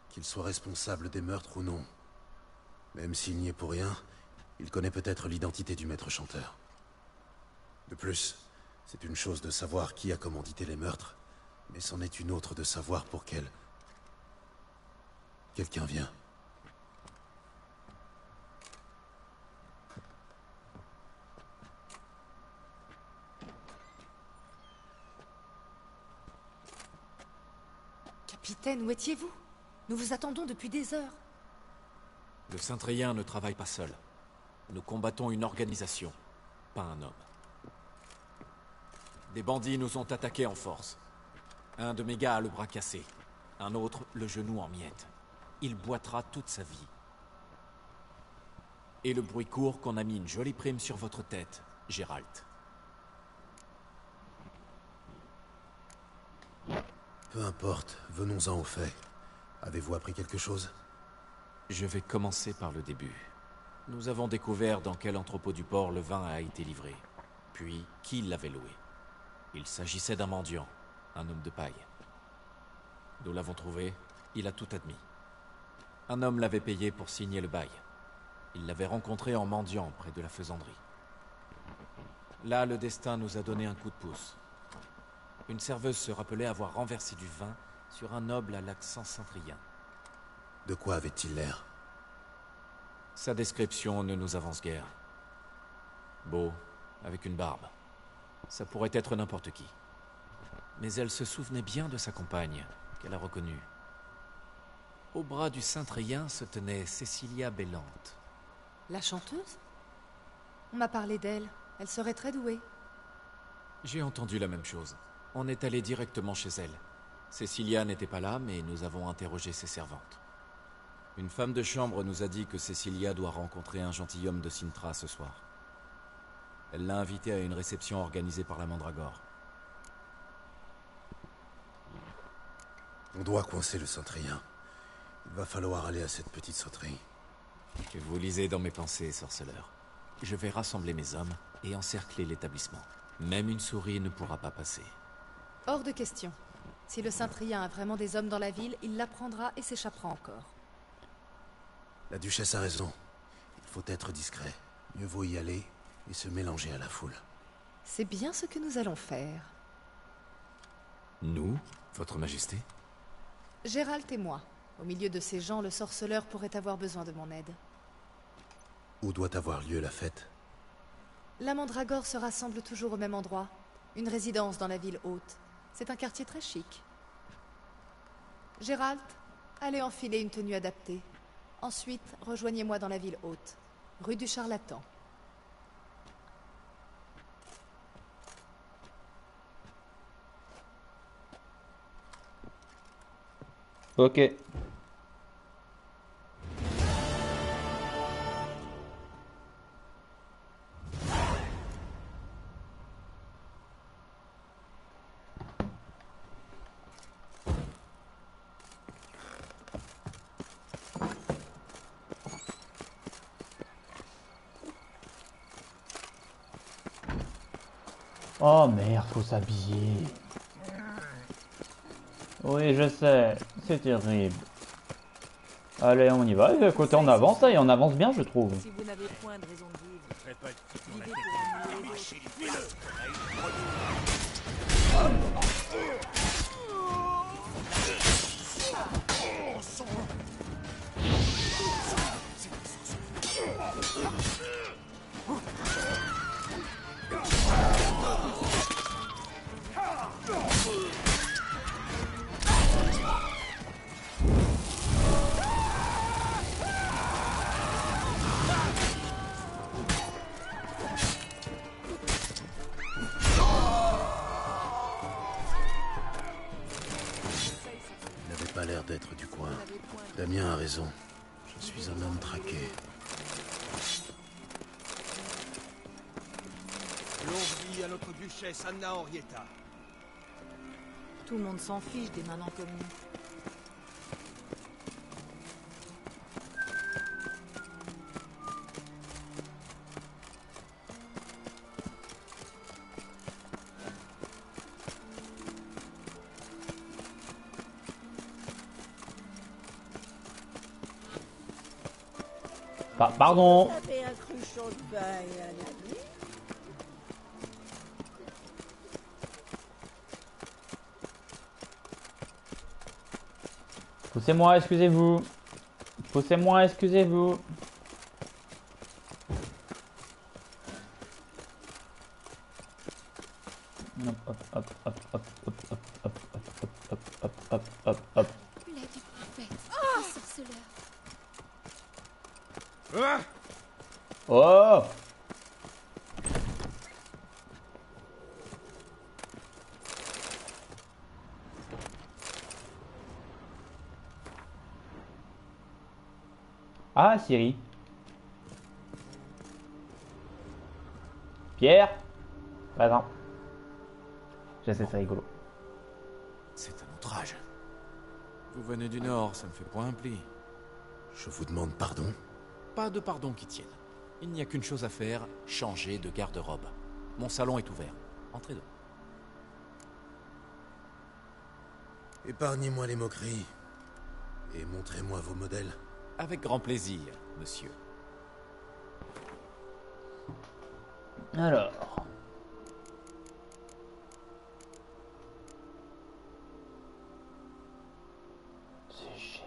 qu'il soit responsable des meurtres ou non. Même s'il n'y est pour rien, il connaît peut-être l'identité du maître chanteur. De plus, c'est une chose de savoir qui a commandité les meurtres, mais c'en est une autre de savoir pour quel... Quelqu'un vient. Capitaine, où étiez-vous? Nous vous attendons depuis des heures. Le Saint-Trien ne travaille pas seul. Nous combattons une organisation, pas un homme. Des bandits nous ont attaqués en force. Un de mes gars a le bras cassé, un autre le genou en miettes. Il boitera toute sa vie. Et le bruit court qu'on a mis une jolie prime sur votre tête, Gérald. Peu importe, venons-en aux faits. Avez-vous appris quelque chose? Je vais commencer par le début. Nous avons découvert dans quel entrepôt du port le vin a été livré, puis qui l'avait loué. Il s'agissait d'un mendiant, un homme de paille. Nous l'avons trouvé, il a tout admis. Un homme l'avait payé pour signer le bail. Il l'avait rencontré en mendiant près de la faisanderie. Là, le destin nous a donné un coup de pouce. Une serveuse se rappelait avoir renversé du vin sur un noble à l'accent Saint-Trien. De quoi avait-il l'air? Sa description ne nous avance guère. Beau, avec une barbe. Ça pourrait être n'importe qui. Mais elle se souvenait bien de sa compagne, qu'elle a reconnue. Au bras du Saint-Trien se tenait Cecilia Bellante. La chanteuse? On m'a parlé d'elle. Elle serait très douée. J'ai entendu la même chose. On est allé directement chez elle. Cecilia n'était pas là, mais nous avons interrogé ses servantes. Une femme de chambre nous a dit que Cecilia doit rencontrer un gentilhomme de Sintra ce soir. Elle l'a invité à une réception organisée par la Mandragore. On doit coincer le Saint-Trien. Il va falloir aller à cette petite sauterie. Vous lisez dans mes pensées, sorceleur. Je vais rassembler mes hommes et encercler l'établissement. Même une souris ne pourra pas passer. Hors de question. Si le Saint-Trien a vraiment des hommes dans la ville, il l'apprendra et s'échappera encore. La duchesse a raison. Il faut être discret. Mieux vaut y aller et se mélanger à la foule. C'est bien ce que nous allons faire. Nous, votre majesté? Gérald et moi. Au milieu de ces gens, le sorceleur pourrait avoir besoin de mon aide. Où doit avoir lieu la fête? La Mandragore se rassemble toujours au même endroit. Une résidence dans la ville haute. C'est un quartier très chic. Gérald, allez enfiler une tenue adaptée. Ensuite, rejoignez-moi dans la ville haute, rue du Charlatan. Ok. Oh merde, faut s'habiller. Oui, je sais, c'est terrible. Allez, on y va. Écoutez, on avance là et on avance bien, je trouve. Si vous n'avez point de raison de vivre, vivez pour améliorer votre Il n'avait pas l'air d'être du coin. Damien a raison. Je suis un homme traqué. Longue vie à notre duchesse Anna Henrietta. Tout le monde s'en fiche des manants comme nous. Pardon. Vous avez un cruchon de vin et un ami? Poussez-moi, excusez-vous. Poussez-moi, excusez-vous. Hop, hop, hop, hop, hop, hop, hop, hop, hop, hop, hop, hop, hop, hop. La du prophète, le sorceleur. Ah! Oh! Ah, Siri. Pierre? Présent. Je sais, c'est rigolo. C'est un outrage. Vous venez du Nord, ça me fait point un pli. Je vous demande pardon. Pas de pardon qui tienne. Il n'y a qu'une chose à faire, changer de garde-robe. Mon salon est ouvert. Entrez donc. Épargnez-moi les moqueries. Et montrez-moi vos modèles. Avec grand plaisir, monsieur. Alors. C'est cher.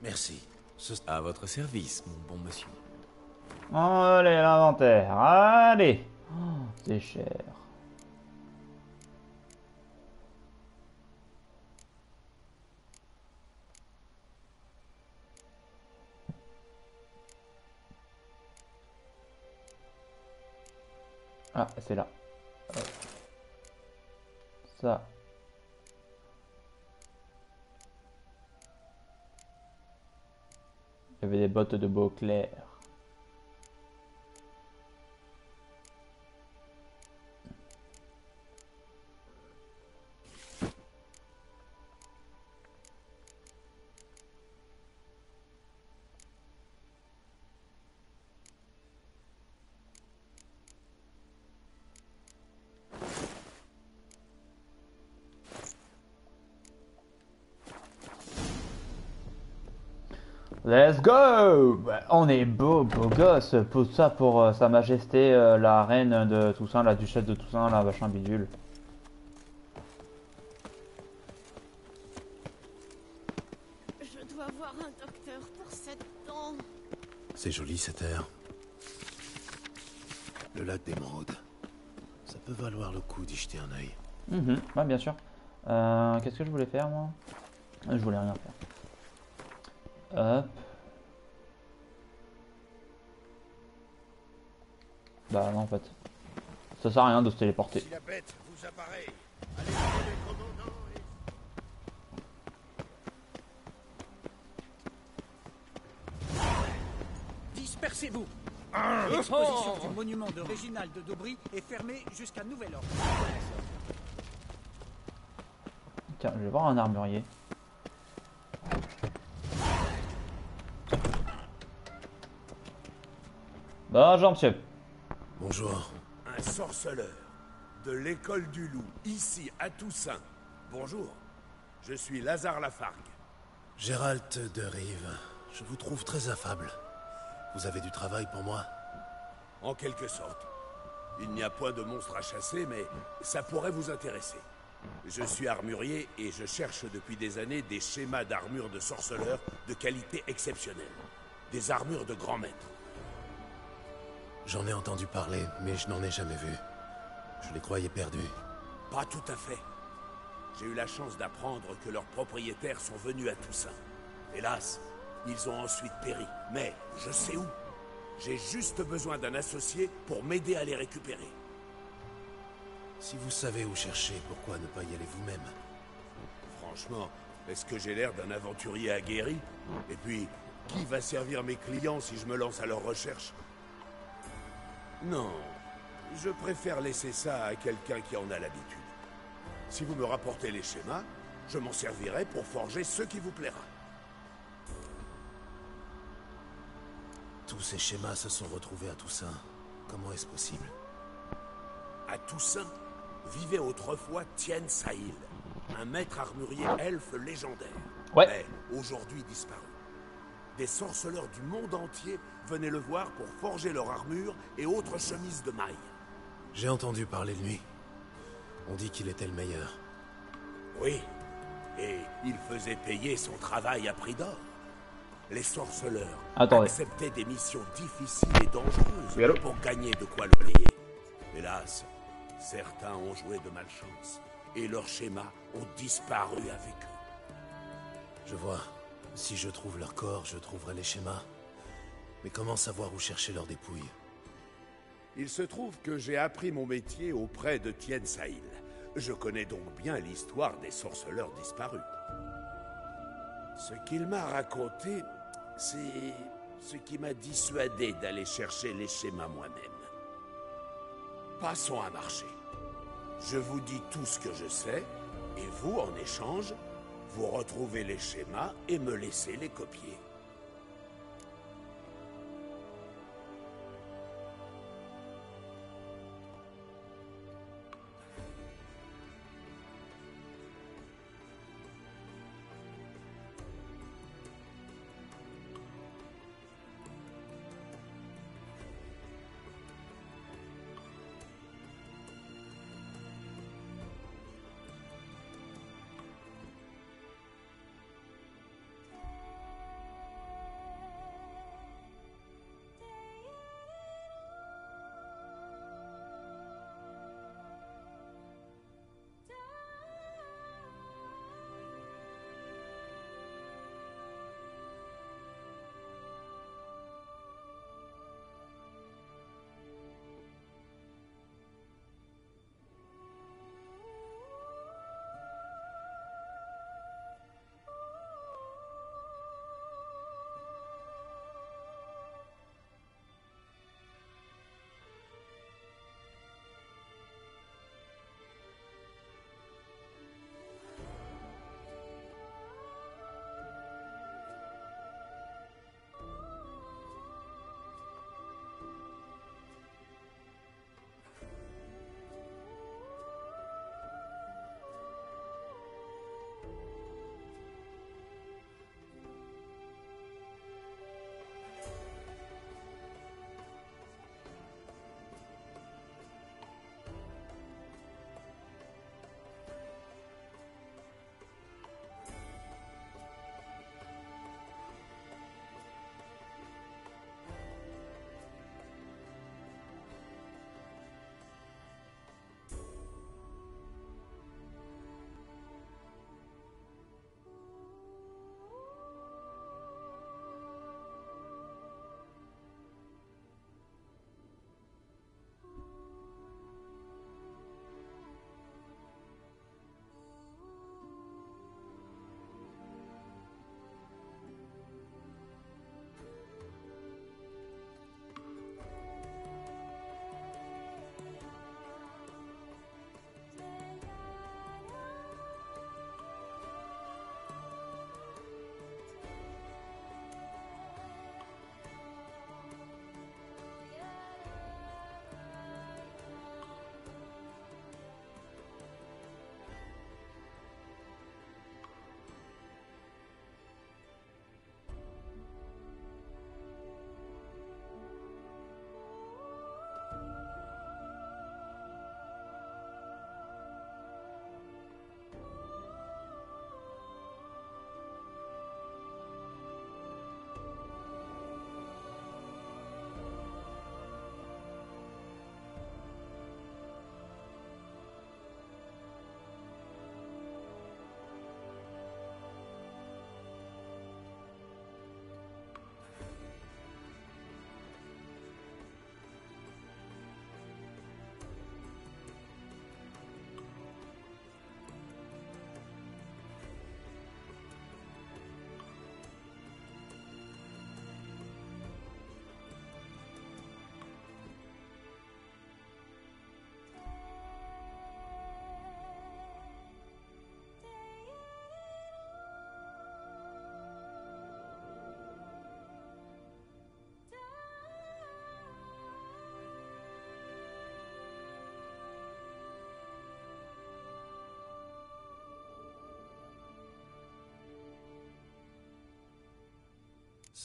Merci. À votre service, mon bon monsieur. Allez, l'inventaire. Allez. Oh, c'est cher. Ah, c'est là. Ça. Il y avait des bottes de Beauclair. Let's go! On est beau gosse. Pour ça, pour Sa Majesté, la reine de Toussaint, la duchesse de Toussaint, la machin bidule. Je dois voir un docteur pour cette dent. C'est joli cette air. Le lac d'émeraude. Ça peut valoir le coup d'y jeter un œil. Ouais, bien sûr. Qu'est-ce que je voulais faire, moi? Je voulais rien faire. Hop. Bah non en fait. Ça sert à rien de se téléporter. Si la bête vous apparaît, allez voir le commandant et... Dispersez-vous. L'exposition du monument de Réginald d'Aubry est fermée jusqu'à nouvel ordre. Tiens, je vais voir un armurier. Bonjour monsieur. Bonjour. Un sorceleur de l'école du loup, ici à Toussaint. Bonjour, je suis Lazare Lafargue. Gérald de Rive. Je vous trouve très affable. Vous avez du travail pour moi? En quelque sorte. Il n'y a point de monstre à chasser, mais ça pourrait vous intéresser. Je suis armurier et je cherche depuis des années des schémas d'armure de sorceleurs de qualité exceptionnelle. Des armures de grand maître. J'en ai entendu parler, mais je n'en ai jamais vu. Je les croyais perdus. Pas tout à fait. J'ai eu la chance d'apprendre que leurs propriétaires sont venus à Toussaint. Hélas, ils ont ensuite péri. Mais je sais où. J'ai juste besoin d'un associé pour m'aider à les récupérer. Si vous savez où chercher, pourquoi ne pas y aller vous-même? Franchement, est-ce que j'ai l'air d'un aventurier aguerri? Et puis, qui va servir mes clients si je me lance à leur recherche? Non, je préfère laisser ça à quelqu'un qui en a l'habitude. Si vous me rapportez les schémas, je m'en servirai pour forger ce qui vous plaira. Tous ces schémas se sont retrouvés à Toussaint. Comment est-ce possible? À Toussaint, vivait autrefois Tien Sahil, un maître armurier elfe légendaire. Ouais. Mais aujourd'hui disparu. Des sorceleurs du monde entier venaient le voir pour forger leur armure et autres chemises de mailles. J'ai entendu parler de lui. On dit qu'il était le meilleur. Oui, et il faisait payer son travail à prix d'or. Les sorceleurs acceptaient des missions difficiles et dangereuses pour gagner de quoi le payer. Hélas, certains ont joué de malchance, et leurs schémas ont disparu avec eux. Je vois. Si je trouve leur corps, je trouverai les schémas. Mais comment savoir où chercher leurs dépouilles? Il se trouve que j'ai appris mon métier auprès de Tien Sahil. Je connais donc bien l'histoire des sorceleurs disparus. Ce qu'il m'a raconté, c'est ce qui m'a dissuadé d'aller chercher les schémas moi-même. Passons à marcher. Je vous dis tout ce que je sais, et vous, en échange, vous retrouvez les schémas et me laissez les copier.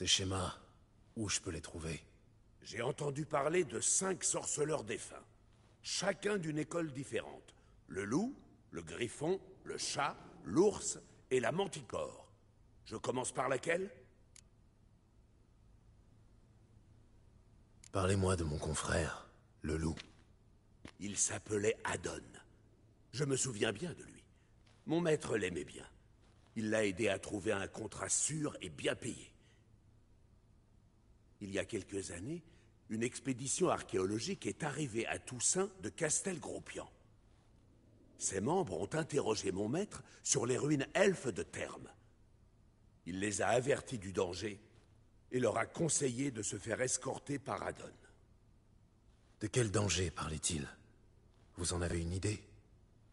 Ces schémas, où je peux les trouver? J'ai entendu parler de 5 sorceleurs défunts. Chacun d'une école différente. Le loup, le griffon, le chat, l'ours et la manticore. Je commence par laquelle? Parlez-moi de mon confrère, le loup. Il s'appelait Adon. Je me souviens bien de lui. Mon maître l'aimait bien. Il l'a aidé à trouver un contrat sûr et bien payé. Il y a quelques années, une expédition archéologique est arrivée à Toussaint de Castel-Gros-Pian. Ses membres ont interrogé mon maître sur les ruines elfes de Terme. Il les a avertis du danger et leur a conseillé de se faire escorter par Adon. De quel danger parlait-il? Vous en avez une idée?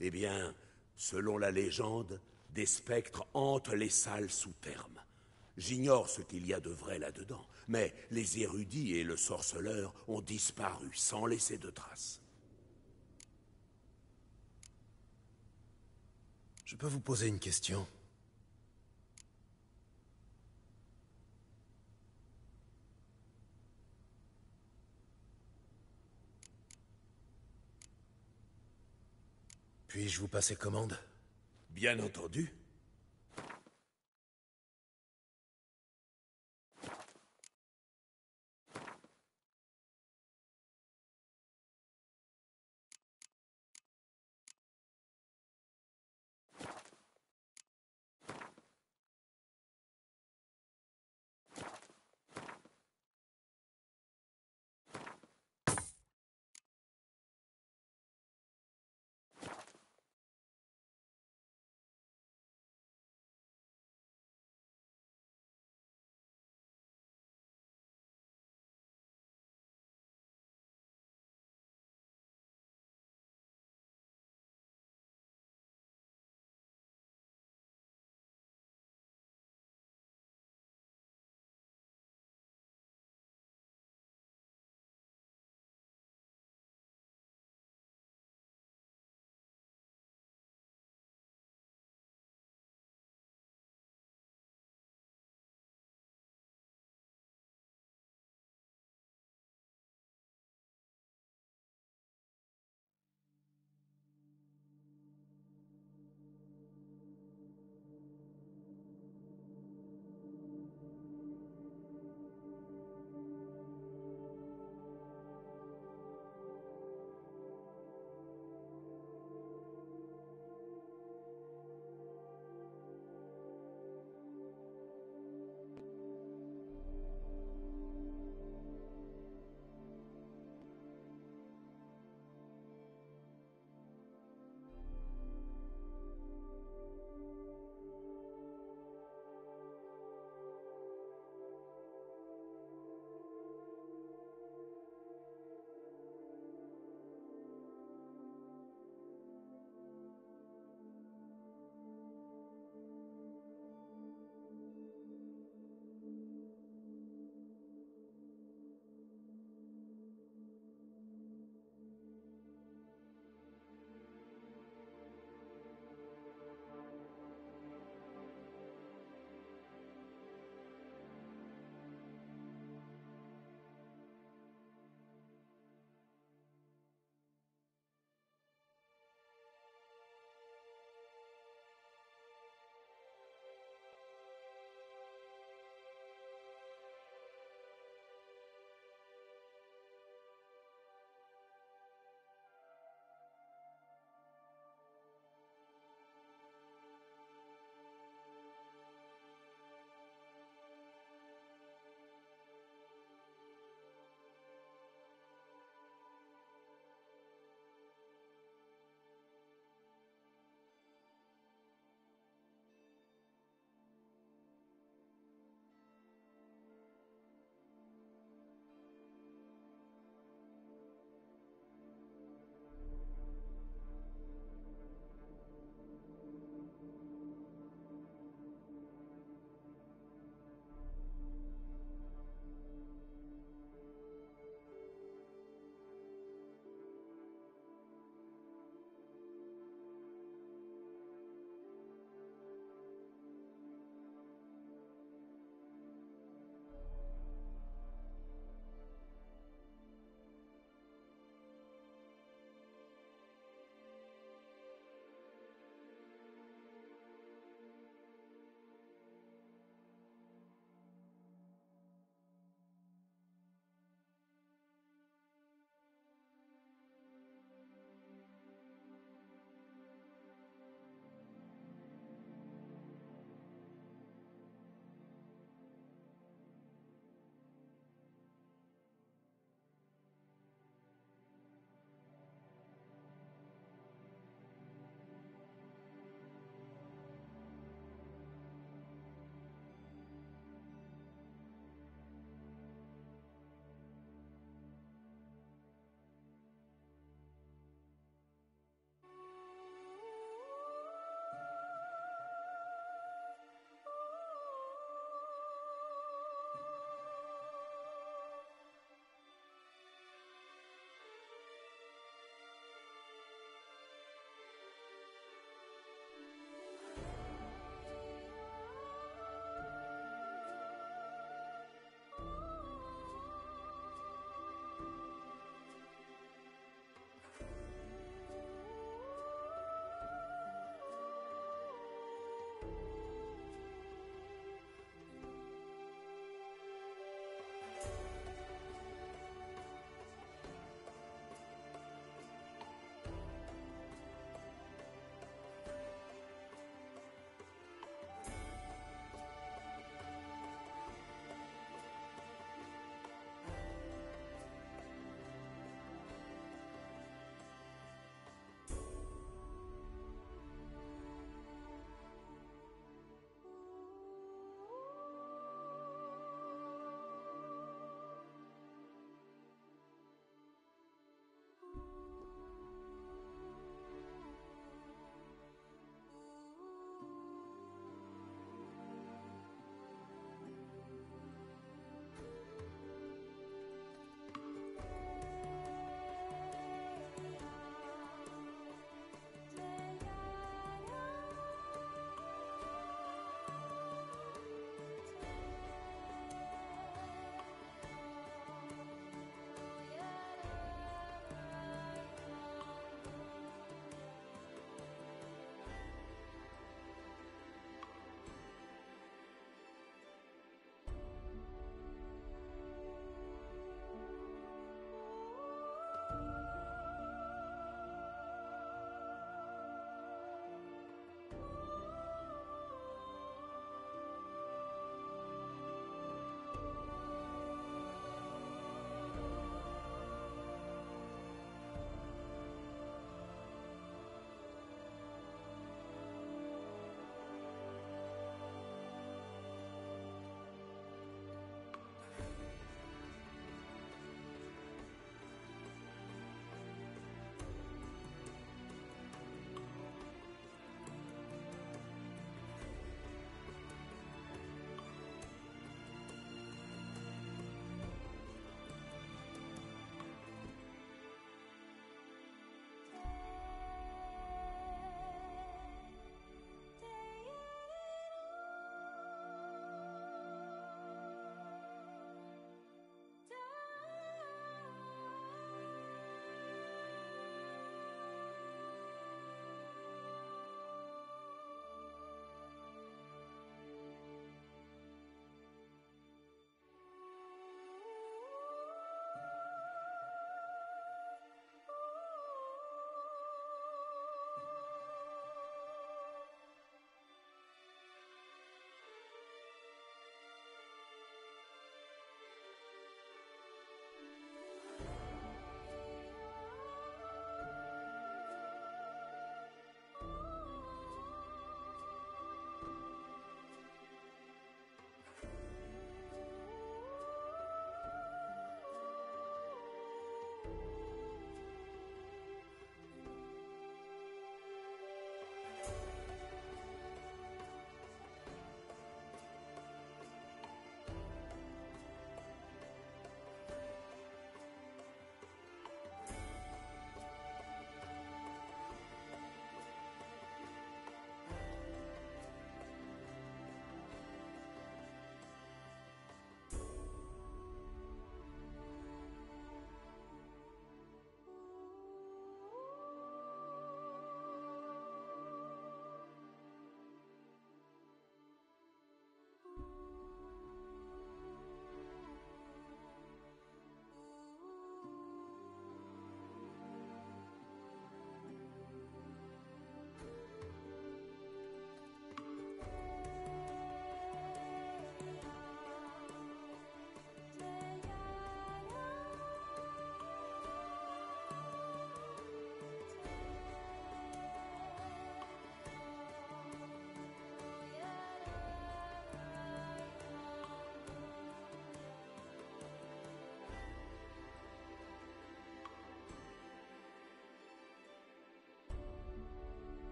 Eh bien, selon la légende, des spectres hantent les salles sous terme. J'ignore ce qu'il y a de vrai là-dedans, mais les érudits et le sorceleur ont disparu sans laisser de traces. Je peux vous poser une question? Puis-je vous passer commande? Bien entendu.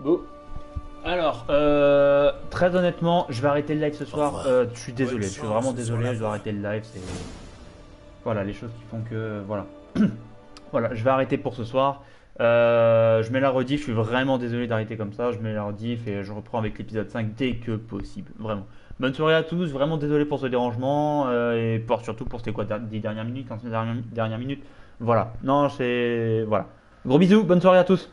Bon. Alors, très honnêtement, je vais arrêter le live ce soir. Je suis désolé, je suis vraiment désolé, je dois arrêter le live. C'est voilà les choses qui font que voilà. Voilà, je vais arrêter pour ce soir. Je mets la rediff, je suis vraiment désolé d'arrêter comme ça. Je mets la rediff et je reprends avec l'épisode 5 dès que possible. Vraiment. Bonne soirée à tous, vraiment désolé pour ce dérangement et surtout pour c'était quoi 10 dernières minutes, 15 dernières minutes. Voilà. Non, c'est voilà. Gros bisous, bonne soirée à tous.